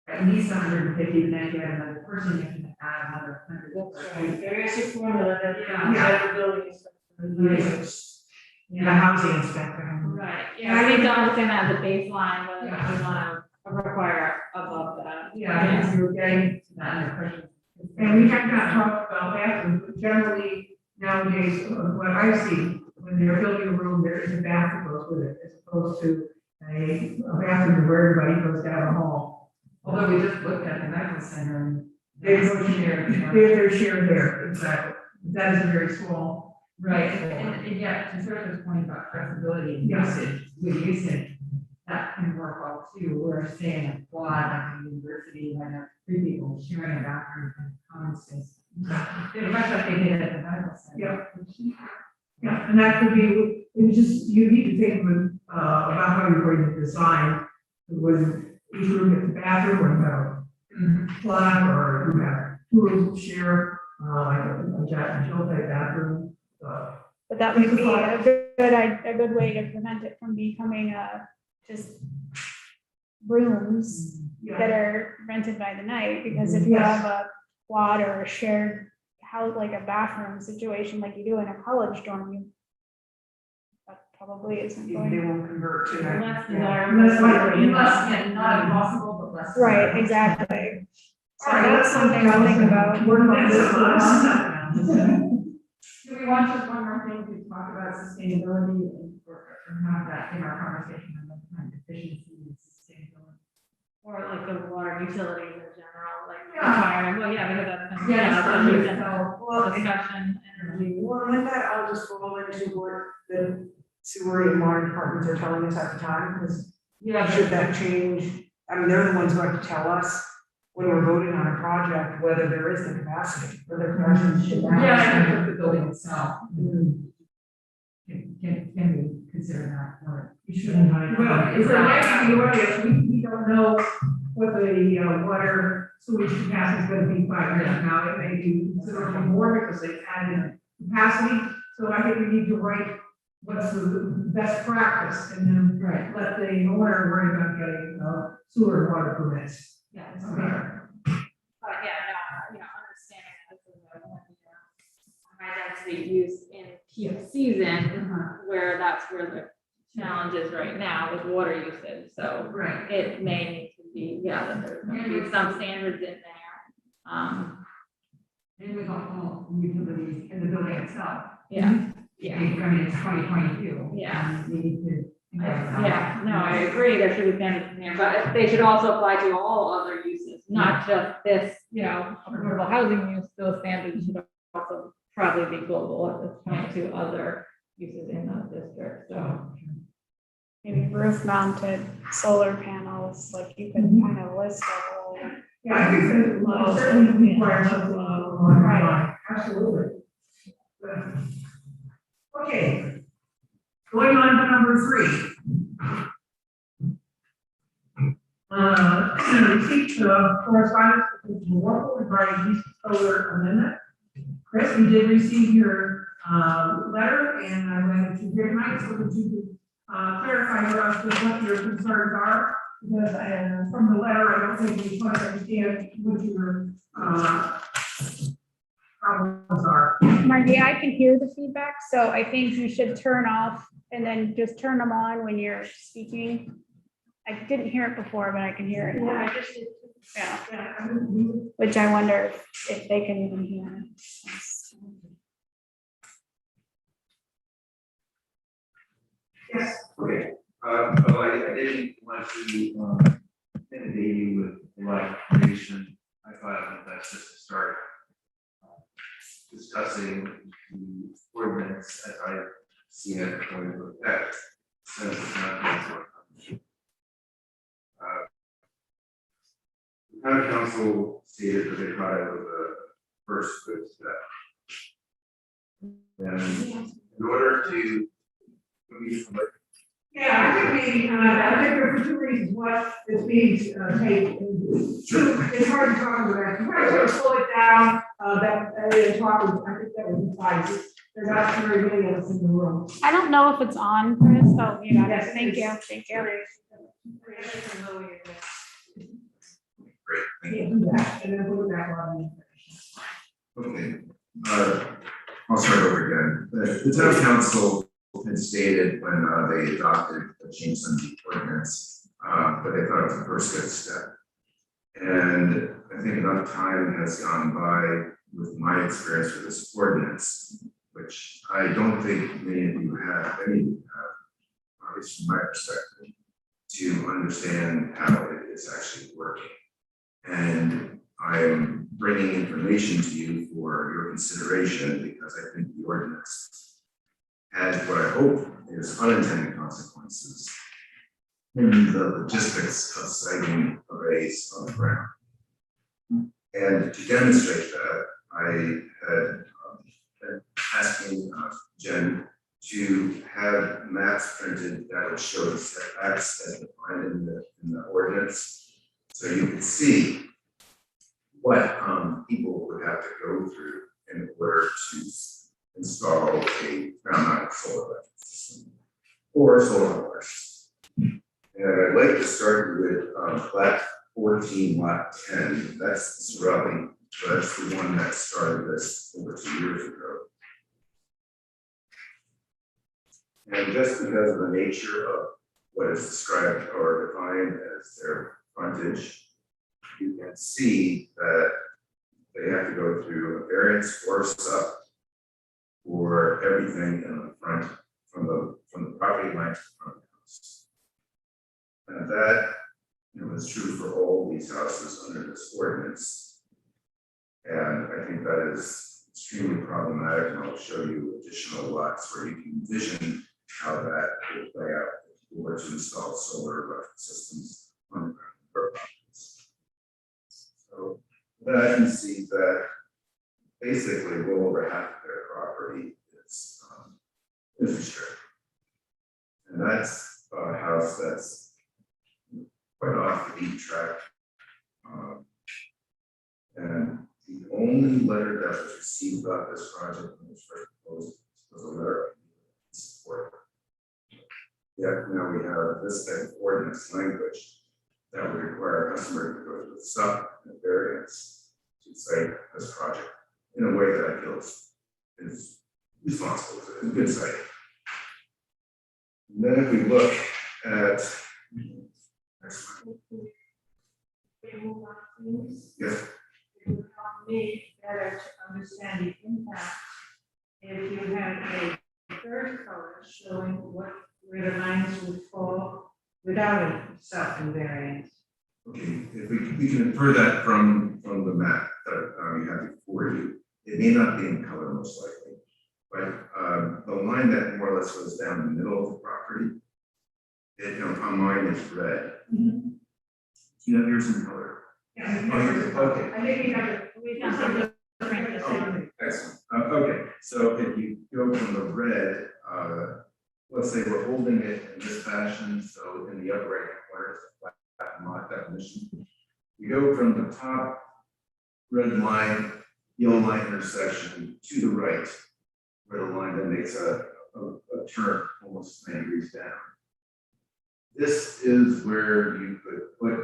At least 150, and then if you have another person, you can add another 100. That's right. There is a formula that Yeah. the building inspector uses. The housing inspector. Right, yeah, we need to understand that as a baseline, whether we wanna require above that. Yeah, I guess we were getting to that in the question. And we have not talked about bathrooms, but generally nowadays, what I see, when they're building a room, there is a bathroom goes with it, as opposed to a bathroom where everybody goes down the hall. Although we just looked at the medical center and. They're shared. shared there, exactly. That is a very small. Right, and yet, to Sarah's point about flexibility and Yes. usage, that can work well too, we're saying a quad, like a university, like a three people sharing a bathroom and common space. Much like they did at the medical center. Yeah. Yeah, and that could be, it just, you need to think about how you're going to design, when each room gets a bathroom, or you have a plug, or you have two rooms share, like a Jack and Jill type bathroom. But that would be a good way to prevent it from becoming just rooms that are rented by the night, because if you Yes. have a quad or a shared house, like a bathroom situation like you do in a college dorm, that probably isn't They going. won't convert to that. Less Yeah. desirable. Less likely. Less, yeah, not impossible, but less. Right, exactly. So All right, that's something to think about. Work on this Do we want just one more thing to talk about sustainability or have that in our conversation on the efficiency and sustainability? Or like the water utilities in general, like. Yeah. requiring- Well, yeah, because that's. been- Yeah, that's it's been fine. a Well, discussion, energy. well, with that, I'll just roll into what the sewer and water departments are telling us at the time, because Yeah, should that change, I mean, they're the ones who have to tell us when we're voting on a project, whether there is the capacity, whether capacity should. yeah, I think the building itself, Mm. can we consider that, or? You shouldn't. Well, it's a likely the audience, we don't know what the water sewage capacity is gonna be 5 years from now. It may be considerably more because they've added capacity. So I think we need to write what's the best practice, and then Right. let the owner worry about getting sewer and water permits. Yeah. Okay. But yeah, no, understanding that this is a high density use in peak season, where that's where the challenge is right now with water usage, so Right. it may need to be, that there's gonna be some standards in there. And with all utilities in the building itself. Yeah, I mean, it's 2022. Yeah. and we need to. yeah, no, I agree, there should be standards in there, but they should also apply to all other uses, not just this, affordable housing use, those standards should also probably be global at this point to other uses in those districts, so. Maybe roof mounted solar panels, like you could kind of list all. Yeah, I think that will certainly require something along that line. Absolutely. Okay. Going on to number 3. Receipt correspondence with the local regarding East Solar Amendment. Chris, we did receive your letter, and I went to your night so that you could clarify for us what your concerns are. Because from the letter, I don't think we quite understand what your problems are. Margie, I can hear the feedback, so I think you should turn off and then just turn them on when you're speaking. I didn't hear it before, but I can hear it now. Yeah, which I wonder if they can even hear. Yes. Okay, so I didn't want to inundate you with a lot of information. I thought it was best just to start discussing the ordinance as I see it going to effect, since it's not council. The town council stated that they thought it was a first good step. And in order to Yeah, I think we, I think there are 2 reasons why this being taken. It's hard to talk about. You might want to slow it down, I think that would be fine. There's not very many of us in the room. I don't know if it's on, Chris. Oh, you got it. Yes, Thank it you, is. thank you. Can't do that, and then put it back on. Okay, I'll start over again. The town council had stated when they adopted a change in the ordinance, that they thought it was the first good step. And I think enough time has gone by with my experience with this ordinance, which I don't think many of you have, any of you have, at least from my perspective, to understand how it is actually working. And I am bringing information to you for your consideration because I think the ordinance has what I hope is unintended consequences in the logistics of siting arrays on the ground. And to demonstrate that, I had been asking Jen to have maps printed that would show the setbacks as defined in the ordinance, so you could see what people would have to go through in order to install a ground-mounted solar electric system or solar inverters. And I'd like to start with plat 14, lot 10. That's Surelli. That's the one that started this over 2 years ago. And just because of the nature of what is described or defined as their frontage, you can see that they have to go through a variance or sub for everything in the front, from the property line to the front of the house. And that, is true for all these houses under this ordinance. And I think that is extremely problematic, and I'll show you additional lots where you can envision how that will play out if you were to install solar electric systems on the ground properties. So that you see that basically well over half of their property is restricted. And that's a house that's quite off the beat track. And the only letter that was received about this project when it was first proposed was a letter of support. Yet now we have this type of ordinance language that would require a customer to go through the sub and variance to site this project in a way that I feel is responsible, is a good site. And then if we look at next one. Yes. It would help me better to understand the impact if you had a third color showing where the lines would fall without a self-invariance. Okay, if we can infer that from the map that you have before you. It may not be in color most likely, but the line that more or less goes down the middle of the property, on mine is red. Mm-hmm. Do you have yours in color? Yeah. Okay. I think we have to. Oh, excellent. Okay, so if you go from the red, let's say we're holding it in this fashion, so in the upper right hand corner is a flat mod definition. You go from the top red line, yellow line intersection to the right, where the line then makes a turn almost 90 degrees down. This is where you could put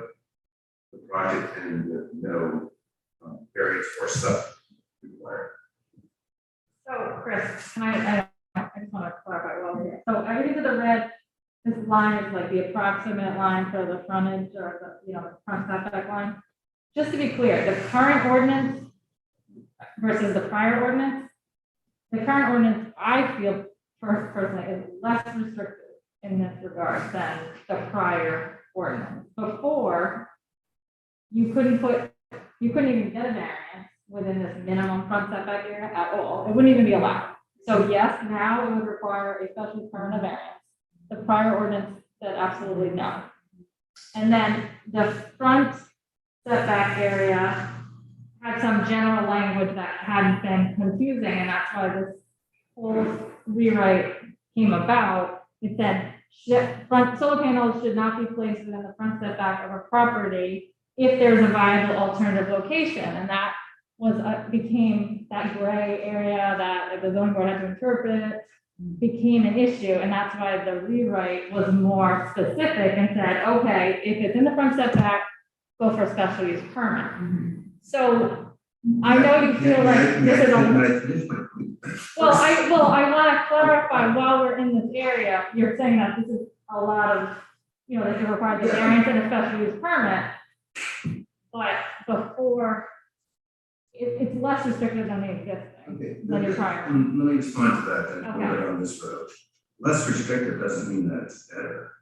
the project in with no variance or sub required. So Chris, can I just want to clarify while we're here. So everything to the red, this line is like the approximate line for the frontage or the, front setback line. Just to be clear, the current ordinance versus the prior ordinance, the current ordinance, I feel personally is less restrictive in this regard than the prior ordinance. Before, you couldn't even get a variance within this minimum front setback area at all. It wouldn't even be allowed. So yes, now it would require a special permit variance. The prior ordinance said absolutely no. And then the front setback area had some general language that hadn't been confusing, and that's why this whole rewrite came about. It said front solar panels should not be placed within the front setback of a property if there's a viable alternative location, and that was became that gray area that the zoning board had to interpret, became an issue, and that's why the rewrite was more specific and said, okay, if it's in the front setback, go for a special use permit. So I know you feel like this is well, I want to clarify while we're in this area, you're saying that this is a lot of, that you require the variance and a special use permit. but before, it's less restrictive than the existing, Okay. than your prior. Let me respond to that then, Okay. we're on this road. Less restrictive doesn't mean that it's better.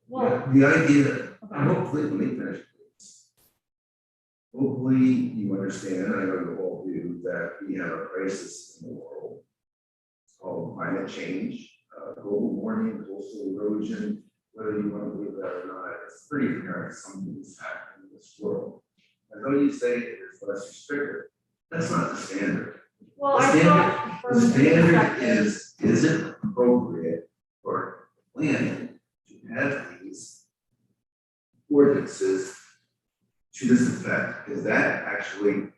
Well, The idea, okay. hopefully, let me finish, please. Hopefully, you understand, and I know you all do, that we have a crisis in the world. It's called climate change, global warming, coastal erosion, whether you want to believe that or not, it's pretty apparent something is happening in this world. And though you say it is less restrictive, that's not the standard. Well, The I standard- thought The from the standard perspective, is it appropriate for planning to have these ordinances to this effect? Is that actually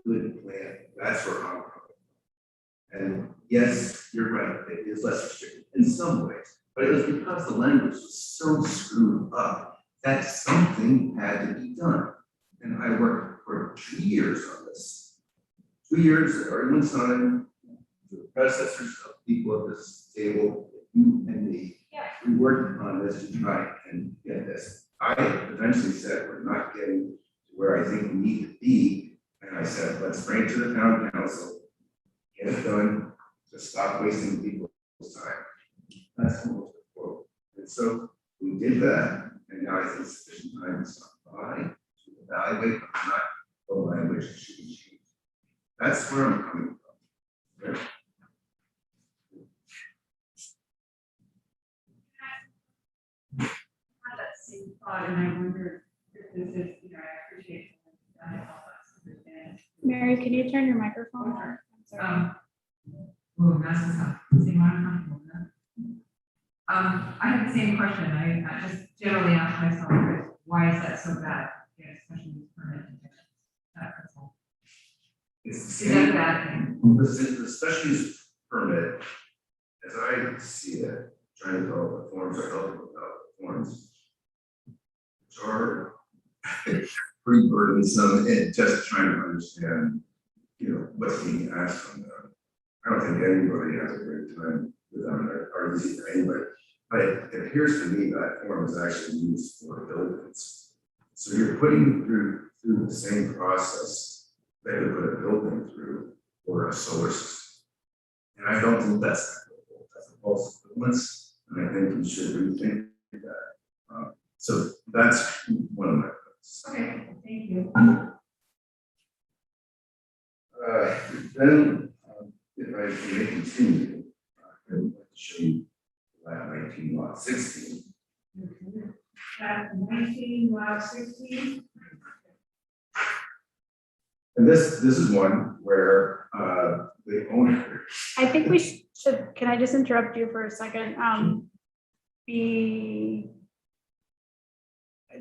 good plan? That's where I'm coming from. And yes, you're right, it is less restrictive in some ways, but it was because the language was so screwed up that something had to be done. And I worked for 2 years on this. 2 years at everyone's time, the predecessors of people at this table, you and me. Yeah. We worked on this to try and get this. I eventually said, we're not getting to where I think we need to be. And I said, let's bring it to the town council, get it done, just stop wasting people's time. That's almost the quote. And so we did that, and now I think sufficient time has gone by to evaluate whether or not the language should be changed. That's where I'm coming from. Okay? I had that same thought, and I wonder if this is, I appreciate that it helps us understand. Mary, can you turn your microphone on? I'm sorry. Oh, that's just how, see what I'm comfortable with that. I had the same question, I just generally ask myself, why is that so bad? Yeah, especially with permit. That's all. It's the Is that a same, bad thing? the special use permit, as I see it, trying to develop the forms or helping develop the forms, which are pretty burdensome and just trying to understand, what's being asked from them. I don't think anybody has a great time with them, or easy for anybody. But it appears to me that form is actually used for buildings. So you're putting through the same process that you put a building through or a solar system. And I don't think that's equitable. That's a false equivalence, and I think we should rethink that. So that's one of my thoughts. Okay, thank you. Then, if I may continue, I would like to show you lat 19 lot 16. At 19, lot 16, And this is one where the owner, I think we should, can I just interrupt you for a second?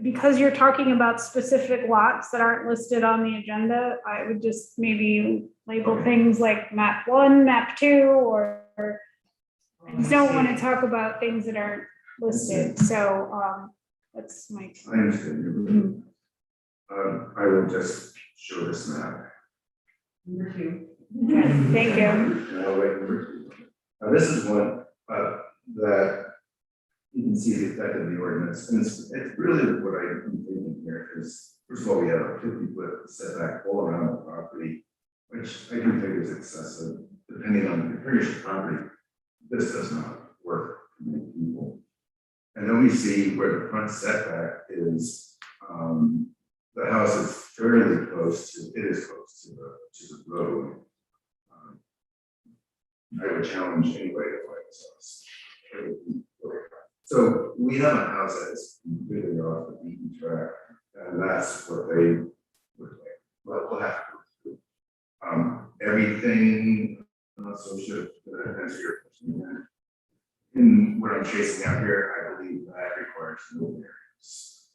Because you're talking about specific lots that aren't listed on the agenda, I would just maybe label Okay. things like map 1, map 2, or I just don't want to talk about things that aren't listed, so that's my. I understand you. I will just show this map. Number 2. Okay, thank you. And I'll wait number 2. Now, this is one that you can see the effect of the ordinance, and it's really what I'm thinking here is, first of all, we have a 50-foot setback all around the property, which I do think is excessive, depending on the appearance of the property. This does not work for many people. And then we see where the front setback is, the house is fairly close to, it is close to the road. I would challenge anybody to buy this house. So we have a house that is completely off the beaten track, and that's what they would like. Well, we'll have to go through. Everything, I'm not so sure that answer your question again. In what I'm chasing out here, I believe that requires no variance.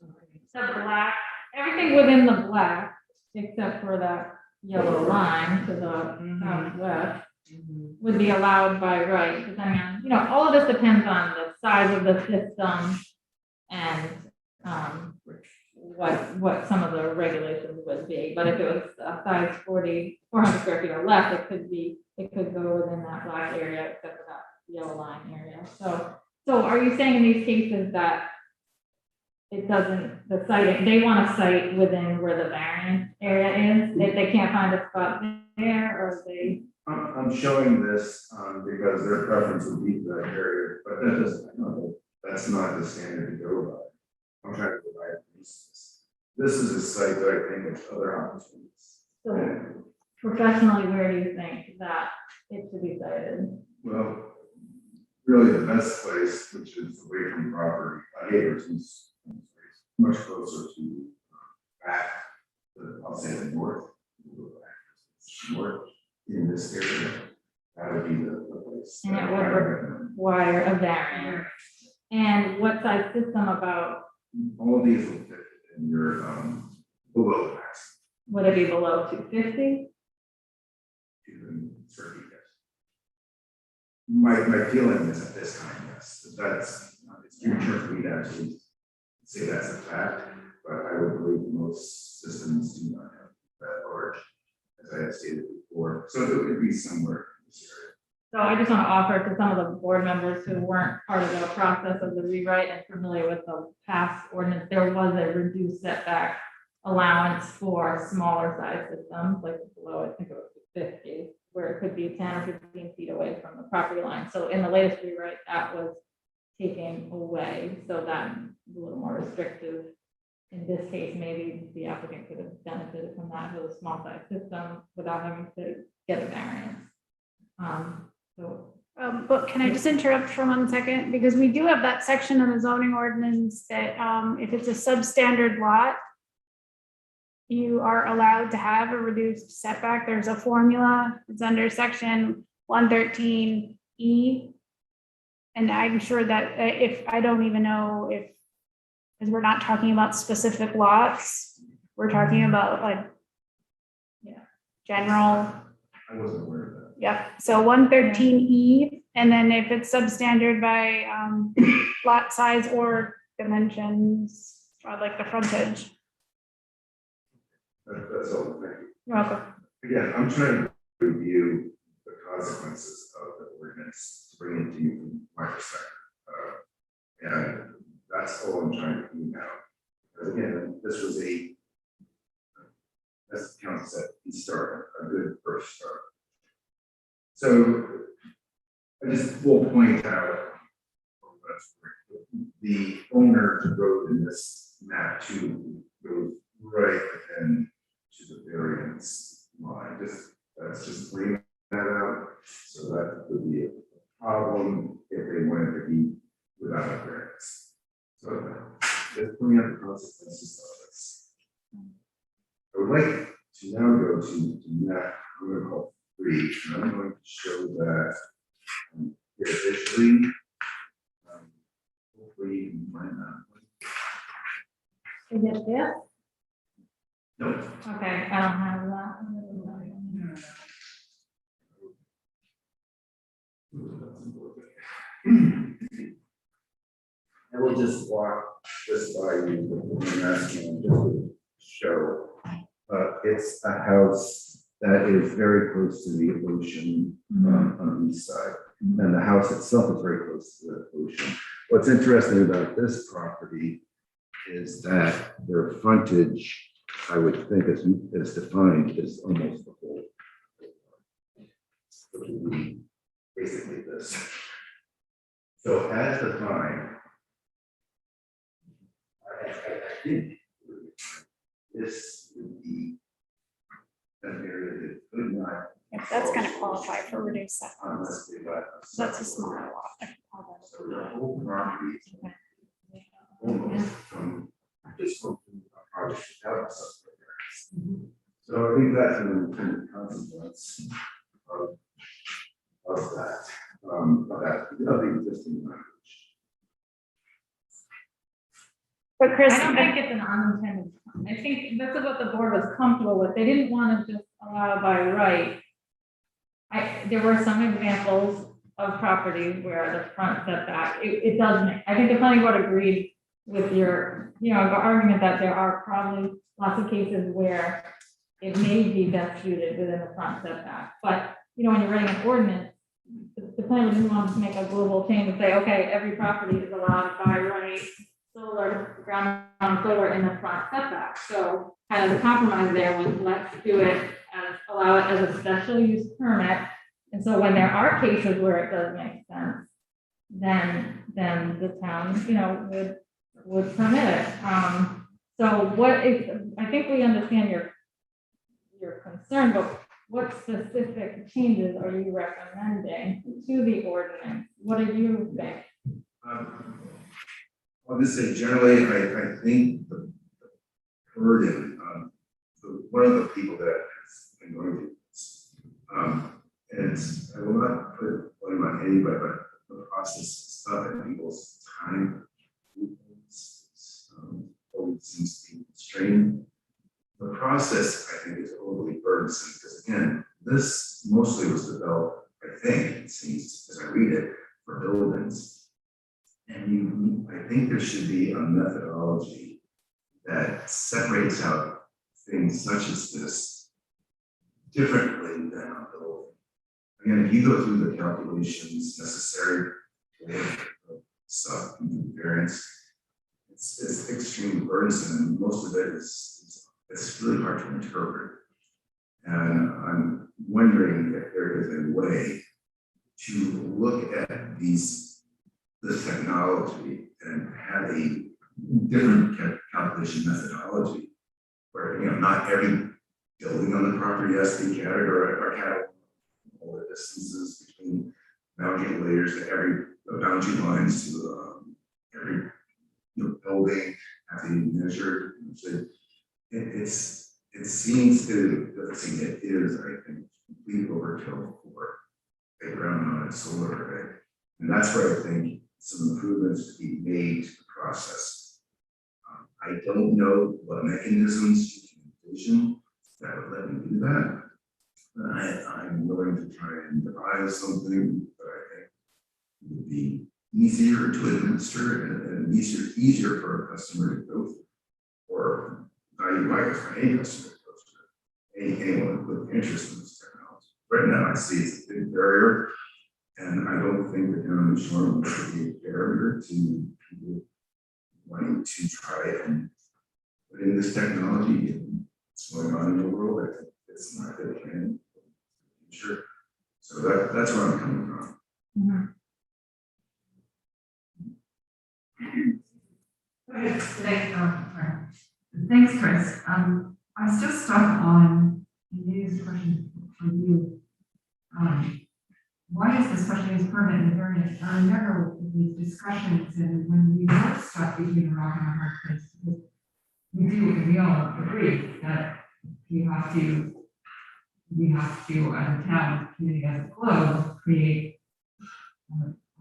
the black, everything within the black, except for that yellow line to the southwest, would be allowed by right, depending on, all of this depends on the size of the system and, what some of the regulations would be, but if it was a size 400 square feet or less, it could go within that black area, except for that yellow line area, so are you saying in these cases that it doesn't, the site, they want to site within where the variance area is, if they can't find a spot there, or they, I'm showing this, because their preference would be that area, but that doesn't, no, that's not the standard to go by. I'm trying to provide this. This is a site that I think has other opportunities. so professionally, where do you think that it should be sited? Well, really the best place, which is away from property, Havertons, much closer to back, I'll say the north. North in this area, that would be the place. And it that would I recommend. require a variance. And what size system about, All of these will fit in your, below the max. would it be below 250? You can certainly guess. My feeling is at this time, yes, that's, it's premature for me to actually say that's a fact, but I would believe most systems do not have that large, as I have stated before, so it would be somewhere in this area. So I just want to offer to some of the board members who weren't part of the process of the rewrite and familiar with the past ordinance, there was a reduced setback allowance for smaller size systems, like below, I think it was 50, where it could be 10 or 15 feet away from the property line. So in the latest rewrite, that was taken away, so that's a little more restrictive. In this case, maybe the applicant could have benefited from that with a small size system without having to get a variance. So But can I just interrupt for 1 second? Because we do have that section of the zoning ordinance that if it's a substandard lot, you are allowed to have a reduced setback. There's a formula. It's under section 113E. And I'm sure that if, I don't even know if, because we're not talking about specific lots, we're talking about like, general. I wasn't aware of that. Yep, so 113E, and then if it's substandard by lot size or dimensions, or like the frontage. That's all, thank you. You're welcome. Again, I'm trying to review the consequences of the ordinance, to bring it to you from my perspective. And that's all I'm trying to do now. Because again, this was as the council said, a good first start. So I just will point out the owner road in this map 2 goes right within to the variance line. That's just bringing that out. So that would be a problem if they wanted to be without a variance. So just bring up the consequences of this. I would like to now go to map, I'm going to call 3, and I'm going to show that here visually. Hopefully you can find that. is it this? No. Okay, I don't have that. I will just walk this by you, and ask you just to show. It's a house that is very close to the ocean on the east side. And the house itself is very close to the ocean. What's interesting about this property is that their frontage, I would think as defined, is almost the whole. Which would be basically this. So as defined, I think this would be an area that could not. If that's gonna qualify for reduced setbacks, Unless they let. that's a smaller lot. So the whole property almost from this whole project without a subdivision. So I think that's an intended consequence of that, of the existing language. But Chris, I don't think it's an unintended, I think this is what the board was comfortable with, they didn't want to just allow by right. There were some examples of properties where the front setback, it doesn't, I think the planning board agreed with your, the argument that there are probably lots of cases where it may be best suited within the front setback, but, when you're writing an ordinance, the plan didn't want to make a global change and say, okay, every property is allowed by right solar, ground mounted solar in the front setback. So kind of the compromise there was, let's do it as, allow it as a special use permit. And so when there are cases where it does make sense, then the town, you know, would permit it. So what is, I think we understand your concern, but what specific changes are you recommending to the ordinance? What do you think? I'll just say generally, I think the burden, one of the people that has been going through this, and I will not put blame on anybody, but the process is tough and people's time always seems to be constrained. The process, I think, is overly burdensome because again, this mostly was developed, I think, it seems, as I read it, for buildings. And I think there should be a methodology that separates out things such as this differently than a building. Again, if you go through the calculations necessary for sub variance, it's extremely burdensome, and most of it is it's really hard to interpret. And I'm wondering if there is a way to look at this technology and have a different calculation methodology, where not every building on the property has to be categorized, all the distances between boundary layers, every boundary lines to every building have to be measured. So it seems to, the thing it is, I think, complete overkill for a ground mounted solar array. And that's where I think some improvements to be made to the process. I don't know what mechanisms you can envision that would let me do that. I'm willing to try and devise something that I think would be easier to administer and easier for a customer to go through, or value wise for any customer to go through, anyone with interest in this technology. Right now, I see it's a big barrier, and I don't think the town of Shoreham should be a barrier to people wanting to try and put in this technology and what's going on in the world. I think it's not good plan. Sure. So that's where I'm coming from. Mm-hmm. Thanks, Chris. I was just stuck on, maybe this question for you. Why is the special use permit and the variance? I remember these discussions and when we were stuck between a rock and a hard place, because we all agree that we have to, as a town, community as a globe, create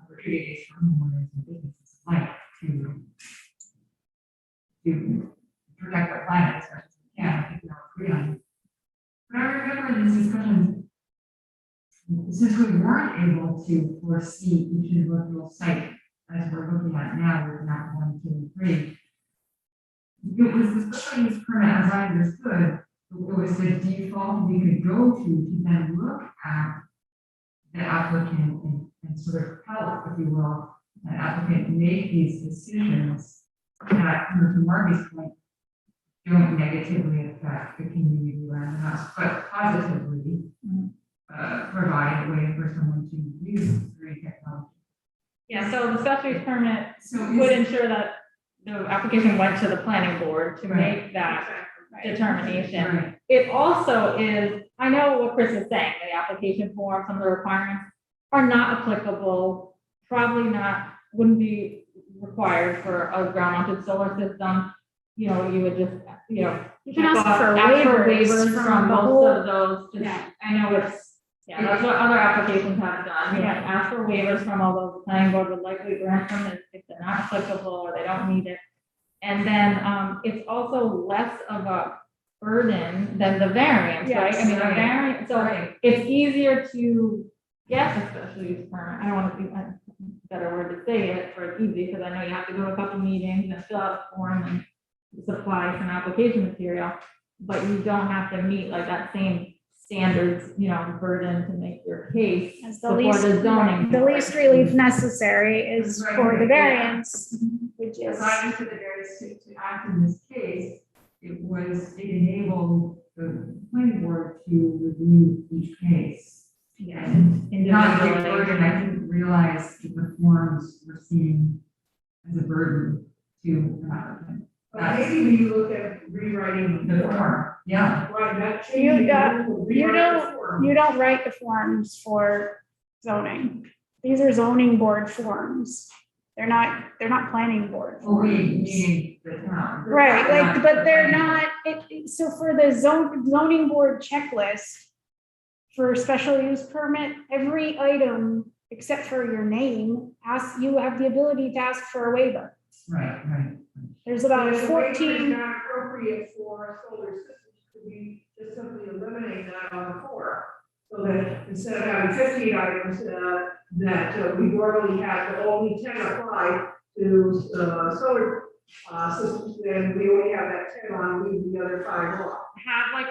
opportunities for homeowners and businesses alike to protect our planet as much as we can. I think we all agree on it. But I remember these discussions, since we weren't able to foresee each individual site as we're looking at now with map 1, 2, and 3, it was the special use permit, as I understood, it was the default we could go to then look at the applicant and sort of help, if you will, the applicant make these decisions that, to Margie's point, don't negatively affect the community around us, but positively provide a way for someone to use green technology. Yeah, so the special use permit So would ensure that the application went to the planning board to make that determination. Right. It also is, I know what Chris is saying, the application form, some of the requirements are not applicable, probably not, wouldn't be required for a ground mounted solar system. You know, you would just, you know, You can ask for waivers from the most whole, of those. yeah. I know it's, yeah, that's what other applications have done. You know, ask for waivers from all those, the planning board would likely grant them if they're not applicable or they don't need it. And then, it's also less of a burden than the variance, right? I Yes. mean, the variance, so it's easier to get a special use permit. I don't want to be a better word to say it, for it's easy, because I know you have to go to a couple meetings and fill out a form and supply some application material, but you don't have to meet like that same standards, burden to make your case As the before least, the zoning. the board. least relief necessary is Right, for the yeah. variance, which is, As I understood the variance to act in this case, it enabled the planning board to review each case. Yeah, Not a big individually. burden, I didn't realize that the forms were seen as a burden to an applicant. But maybe when you look at rewriting The form, yeah. Right, not You changing. got- the rule, you rewrite the don't- form. you don't write the forms for zoning. These are zoning board forms. They're not planning board Well, we forms. meaning the town. Right, like, Not but the they're planning not, so for the zoning board checklist for special use permit, every item except for your name, you have the ability to ask for a waiver. board. Right. There's about If the waiver is 14, not appropriate for solar systems, could we just simply eliminate that on the floor? So that instead of having 15 items, that we normally have, but only 10 apply to, solar, systems, then we only have that 10 on, leave the other 5 off. Have like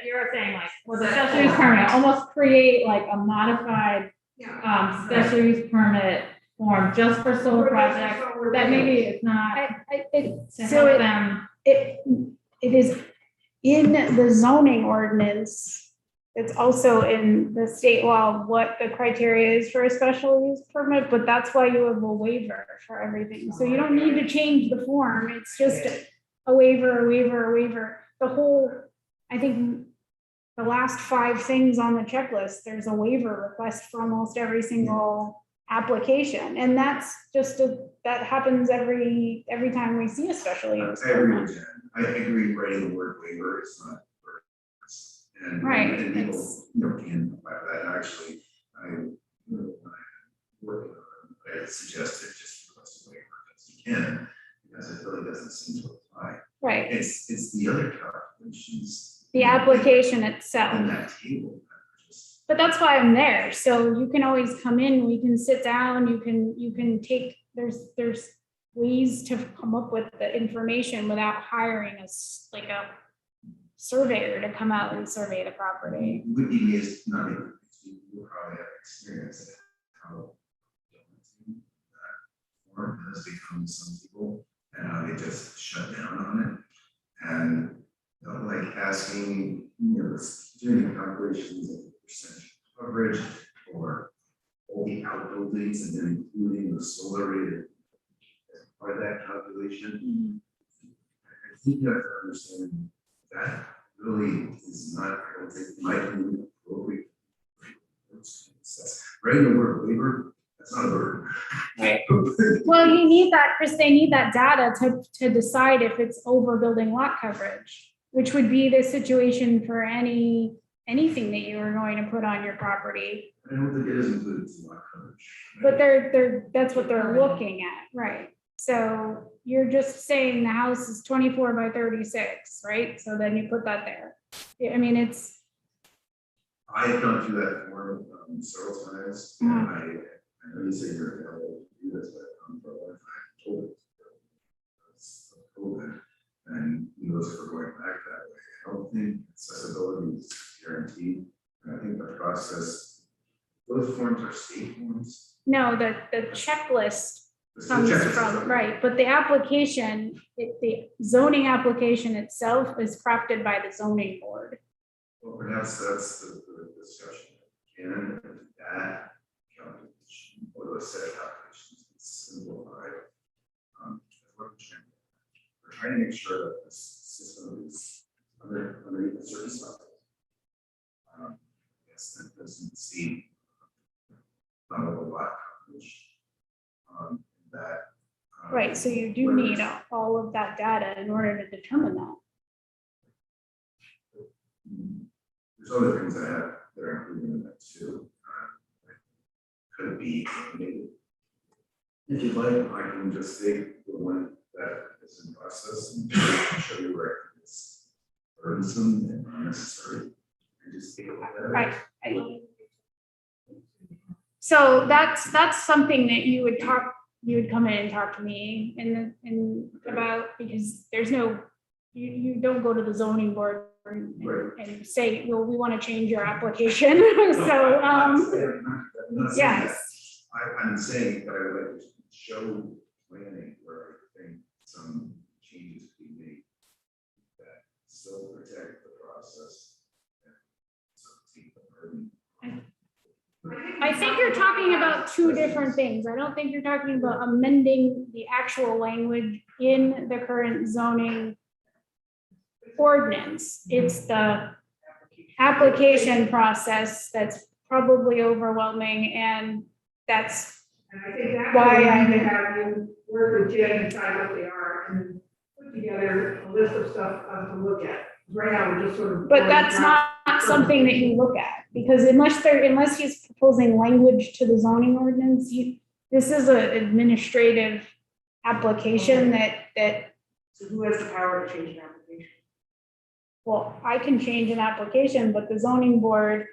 you're saying like, for the special use permit, almost create like a modified, Yeah. special use permit form just for solar projects, that maybe it's not to so help them. it is in the zoning ordinance. It's also in the state law what the criteria is for a special use permit, but that's why you have a waiver for everything. So you don't need to change the form. It's just a waiver. The whole, I think, the last 5 things on the checklist, there's a waiver request for almost every single application. And that's just that happens every time we see a special use I agree permit. with Jen. I agree writing the word waiver is not. And. Right, And people, it's- can apply that, and actually, when I working on it, I suggested just request a waiver as you can, because it really doesn't seem to apply. Right, It's the other calculations. the application itself. In that table. that are just- But that's why I'm there. So you can always come in, we can sit down, you can take, there's ways to come up with the information without hiring like a surveyor to come out and survey the property. You would be amazed, not even, you will probably have experience in how daunting that form has become to some people, and how they just shut down on it. And, like asking, doing the calculations of the percentage coverage or all the outbuildings and then including the solar rated as part of that calculation. I think you have to understand that really is not, I don't think, might be appropriate. Writing the word waiver, that's not a word. Right. Well, you need that, Chris, they need that data to decide if it's overbuilding lot coverage, which would be the situation for anything that you were going to put on your property. I don't think it is included in lot coverage. But that's what they're looking at, right? So you're just saying the house is 24 by 36, right? So then you put that there. I mean, it's, I have gone through that form several times, and I know you say you're available to do this, but for a long time, I told it. Because of COVID, and those are going back that way. I don't think accessibility is guaranteed, and I think the process, those forms are state forms. no, the checklist The comes checklist is from, okay. right, but the application, the zoning application itself is crafted by the zoning board. Well, perhaps that's the discussion. Can that calculation, or the set of calculations, be simplified? That's what we're trying to make sure that this system is underneath the surface level. Yes, that doesn't seem not a lot coverage. That. Right, so you do need all of that data in order to determine that. There's other things that are included in that too. Could be eliminated. If you'd like, I can just take the one that is in process and show you where it's burdensome and unnecessary. And just take a look at it. Right. So that's something that you would come in and talk to me about, because there's no you don't go to the zoning board and, Right. and say, well, we want to change your application. So, yes. I'm saying that I would like to show planning where I think some changes can be made that still protect the process. And so take the burden. I think you're talking about two different things. I don't think you're talking about amending the actual language in the current zoning ordinance. It's the application process that's probably overwhelming, and that's And I think that's why why I I'm- need to have you work with Jen and decide what they are and put together a list of stuff to look at. Right now, we're just sort of. But that's not something that you look at, because unless he's proposing language to the zoning ordinance, this is an administrative application that, So who has the power to change an application? well, I can change an application, but the zoning board,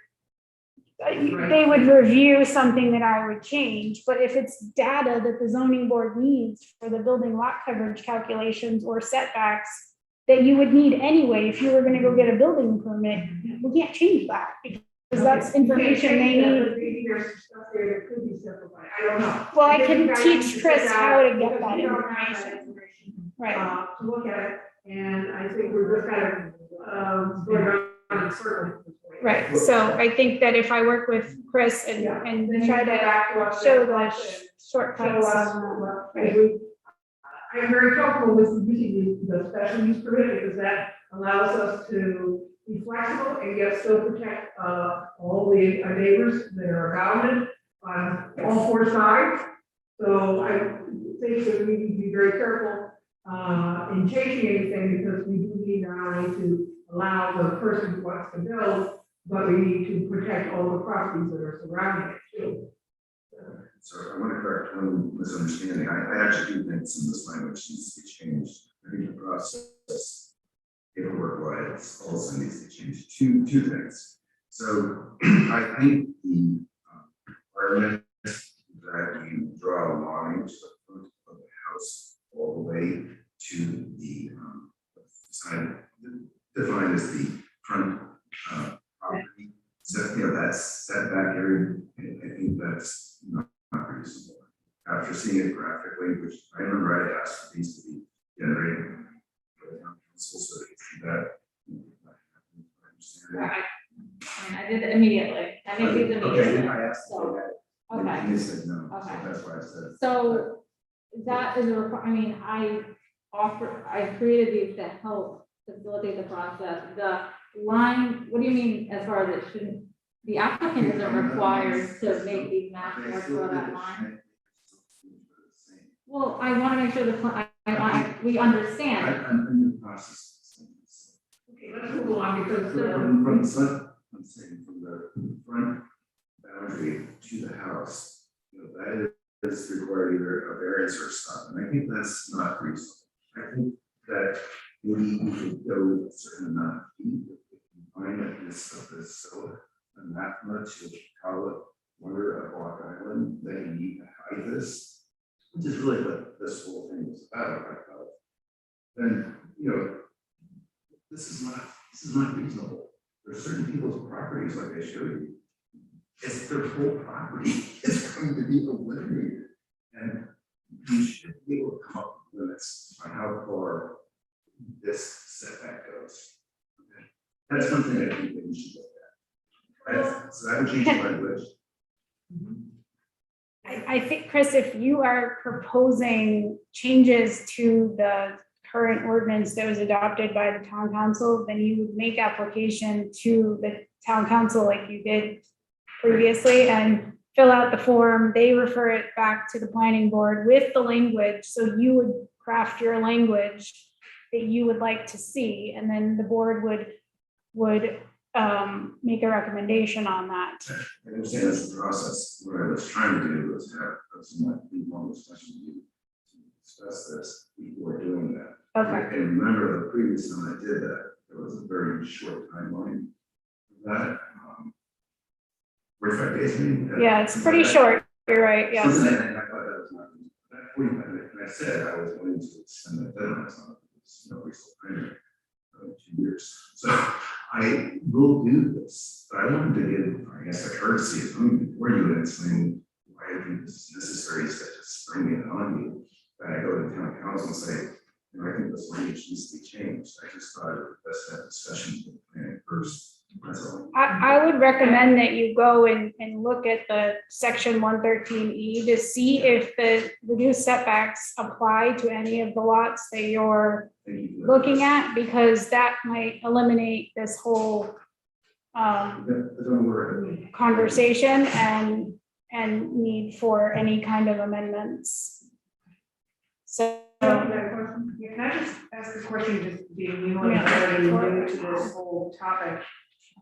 they would review something that I would change, but if it's data that the zoning board needs for the building lot coverage calculations or setbacks that you would need anyway, if you were gonna go get a building permit, we can't change that, because that's information they need. Maybe there's some stuff there that could be simplified, I don't know. Well, I think can you guys teach need to Chris sit how to down get because that we don't have that information. information, Right, to look at it, and I think we're just kind of, going around in circles at this point. right, so I think that if I work with Chris and, Yeah. and Then you try go to back to us show and the talk and shortcuts. show us what- I'm very comfortable with using the special use permit because that allows us to be flexible and yet still protect, all the neighbors that are abounded on all four sides. So I think that we need to be very careful, in changing anything because we do need not only to allow the person who wants to build, but we need to protect all the properties that are surrounding it too. So I want to correct one misunderstanding. I actually do think some of this language needs to be changed. I think the process, paperwork wise, also needs to change two things. So I think the requirement that you draw a line to the front of the house all the way to the side, defined as the front property. So, that's setback area. I think that's not reasonable. After seeing it graphically, which I remember I asked for these to be generated by the town council, so they can see that. I did it immediately. I think these Okay, immediately. I asked for that. Okay. And they said no, so Okay. that's why I said. So that is I mean, I created these to help facilitate the process. The line, what do you mean as far as it shouldn't, the applicant isn't required to make these maps They or still throw did that it, line? and it's the same. Well, I want to make sure we understand. I'm in the process. Okay, let's move along because. From the front, I'm saying from the front boundary to the house, that is required either a variance or a stop, and I think that's not reasonable. I think that maybe we could go a certain amount of feet, if you find that this stuff is so anathema to call it wonder of Block Island, that you need to hide this, which is really what this whole thing was about, I thought. Then, this is not reasonable. There are certain people's properties, like I showed you. It's their whole property is going to be eliminated. And you should be able to come up with limits on how far this setback goes. Okay? That's something I think that we should look at. Right? So that would change the language. I think, Chris, if you are proposing changes to the current ordinance that was adopted by the town council, then you would make application to the town council like you did previously and fill out the form. They refer it back to the planning board with the language. So you would craft your language that you would like to see, and then the board would make a recommendation on that. I understand that's the process. What I was trying to do was have some long discussion with you to discuss this before doing that. Okay, And remember the previous time I did that, there was a very short timeline for that. 45 days maybe. yeah, it's pretty short. You're right, yes. Something like that, and I thought that was not, that 45 days, and I said I was willing to extend that deadline, it's not, it's no reason. in 2 years. So I will do this, but I wanted to give, I guess, a courtesy of coming before you and saying why I think this is necessary instead of just springing it on you. That I go to town council and say, you know, I think this language needs to be changed. I just thought it would be best to have discussion with the planning first. That's all. I would recommend that you go and look at the section 113E to see if the reduced setbacks apply to any of the lots that you're Thank you for that. looking at, because that might eliminate this whole Yeah, don't worry. conversation and need for any kind of amendments. So, Can I just ask a question, just being new and very new to this whole topic?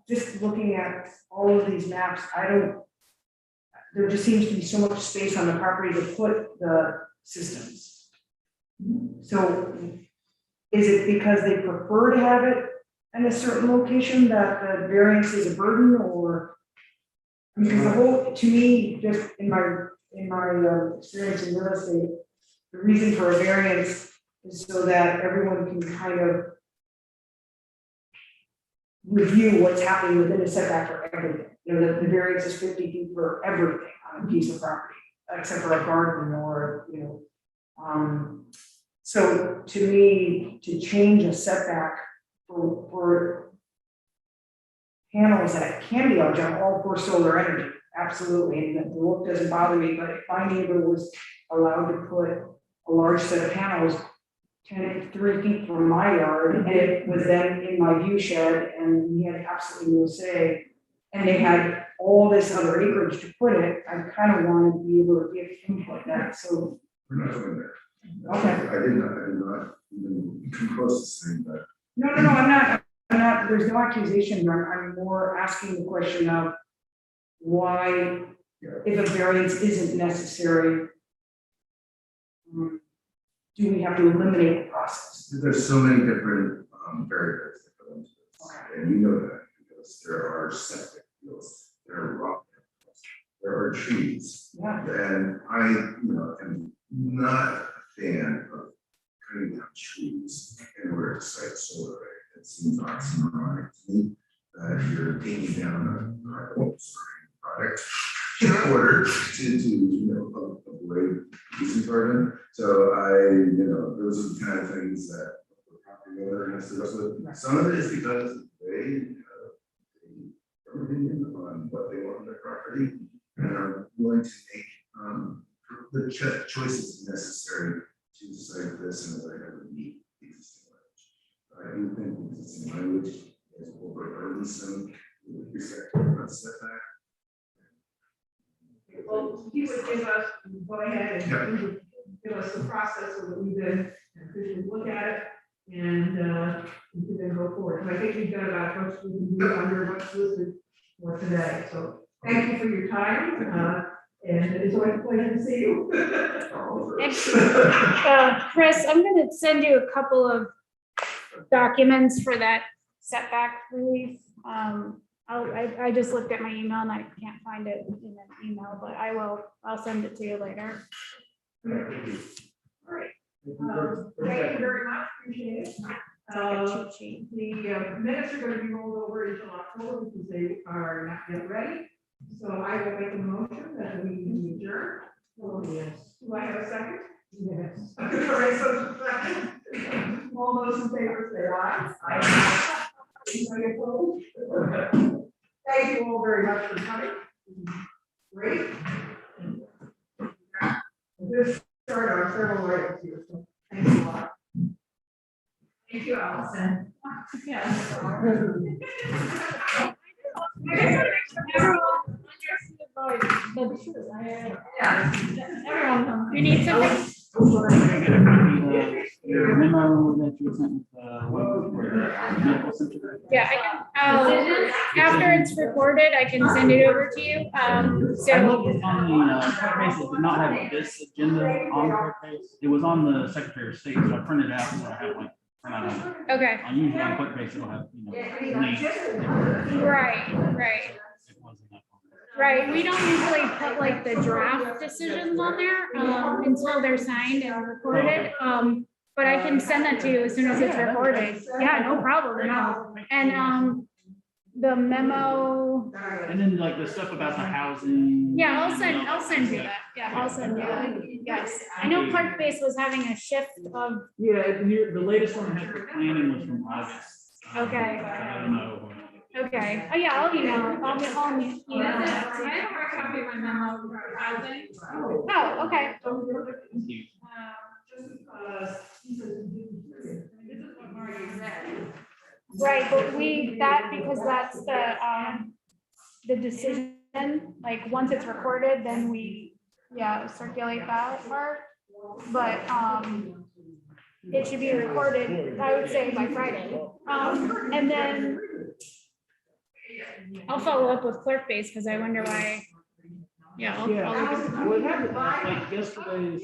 Just looking at all of these maps, there just seems to be so much space on the property to put the systems. So is it because they prefer to have it in a certain location that the variance is a burden, or? Because the whole, to me, just in my experience in real estate, the reason for a variance is so that everyone can kind of review what's happening within a setback for everything. You know, the variance is 50 feet for everything on a piece of property, except for a garden or, you know. So to me, to change a setback for panels that can be large, I'm all for solar energy, absolutely, and the look doesn't bother me, but if my neighbor was allowed to put a large set of panels 3 feet from my yard, and it was then in my view shed, and he had absolutely no say, and they had all this other acreage to put it, I kind of want to be able to give input that, so. We're not going there. Okay. I did not even come close to saying that. No, I'm not, there's no accusation, I'm more asking the question of why, if a variance isn't necessary, do we have to eliminate the process? There's so many different variables that go into this, and you know that because there are septic fields, there are rock fields, there are trees. Yeah. And I, you know, am not a fan of cutting down trees in order to site solar array. It seems oxymoronic to me that you're taking down a carbon product in order to you know, avoid using carbon. So those are the kind of things that the property owner has to wrestle with. Some of it is because they have an opinion on what they want on their property and are willing to make the choices necessary to site this and as I have to meet the existing language. I do think the existing language is overburdensome with respect to the setback. Well, he would give us, go ahead and he would give us the process so that we could officially look at it and we could then go forward. And I think we've got about as much we can do under what's listed for today. So thank you for your time. And it's always a pleasure to see you. Chris, I'm gonna send you a couple of documents for that setback relief. I just looked at my email and I can't find it in an email, but I'll send it to you later. All right. Thank you very much, appreciate it. It's like a cheat sheet. The minutes are going to be rolled over until October because they are not yet ready. So I will make a motion that we adjourn. Oh, yes. Do I have a second? Yes. All right, so second. All those in favor say aye. Aye. Anybody opposed? Thank you all very much for coming. Great. This start our several items here, so thank you a lot. Thank you, Allison. You need something? Yeah, I can, after it's recorded, I can send it over to you. I So, looked on the court case, it did not have this agenda on the court case. It was on the Secretary of State, so I printed it out, so I have like, print out on it. okay, Usually on court case, it'll have, links. right. It wasn't that one. Right, we don't usually put like the draft decisions on there until they're signed and recorded. but I can send that to you as soon as it's recorded. Yeah, no problem, no. And, the memo, And then like the stuff about the housing. yeah, I'll send you that. Yeah, I'll send you that. Yes. I know Park Base was having a shift of, Yeah, the latest one I had for planning was from August. Okay. I don't know. okay. Oh, yeah, I'll email it. I'll email I it. have a hard copy of my memo for housing. Oh, okay. Thank you. This is what Marty read. Right, but because that's the decision, like, once it's recorded, then we, circulate that part. But, it should be recorded, I would say by Friday. And then I'll follow up with Clerk Base, because I wonder why, I'll Yeah, what happened, like yesterday's